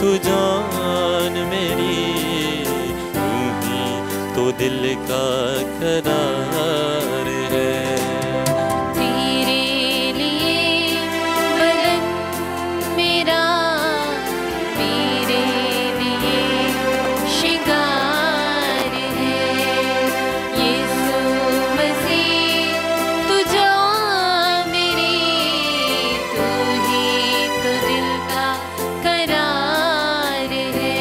तू जान मेरी, तू ही तो दिल का करार है। तेरे लिए बदन मेरा, मेरे लिए शिंगार है। यीशु मसीह तू जान मेरी, तू ही तो दिल का करार है।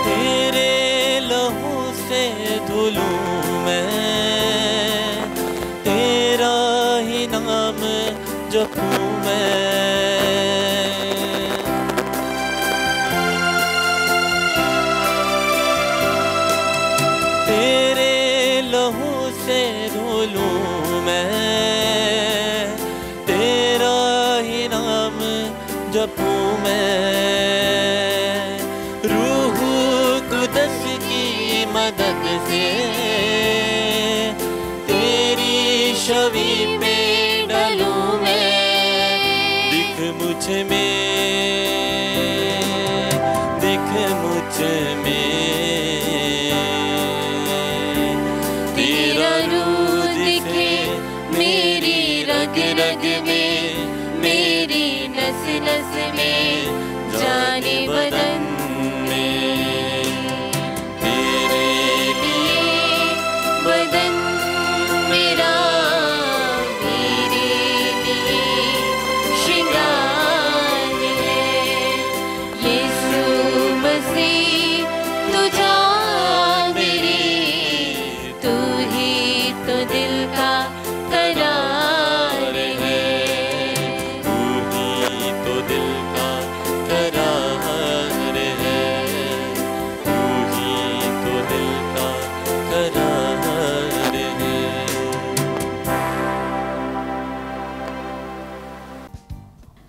तेरे लहू से धुलूं मैं, तेरा ही नाम जपूं मैं। तेरे लहू से धुलूं मैं, तेरा ही नाम जपूं मैं। रूह कुदस की मदद से तेरी छवि में ढलूं मैं। दिख मुझ में, दिख मुझ में तेरा रूह दिखे मेरी रग रग में, मेरी नस नस में, जाने बदन में। तेरे लिए बदन मेरा, मेरे लिए श्रृंगार है। यीशु मसीह तू जान मेरी, तू ही तो दिल का करार है।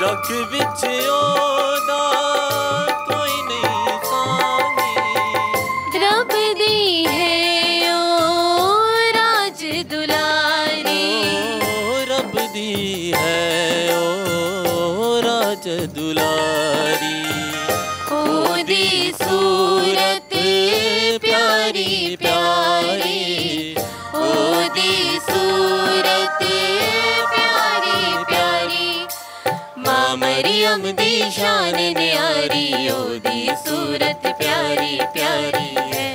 जग विच ओदा कोई नहीं सानी। रब दी है ओ राज दुलारी, रब दी है ओ राज दुलारी। ओदी सूरत प्यारी प्यारी, ओदी सूरत प्यारी प्यारी। मां मरियम दी शान न्यारी, ओदी सूरत प्यारी प्यारी है।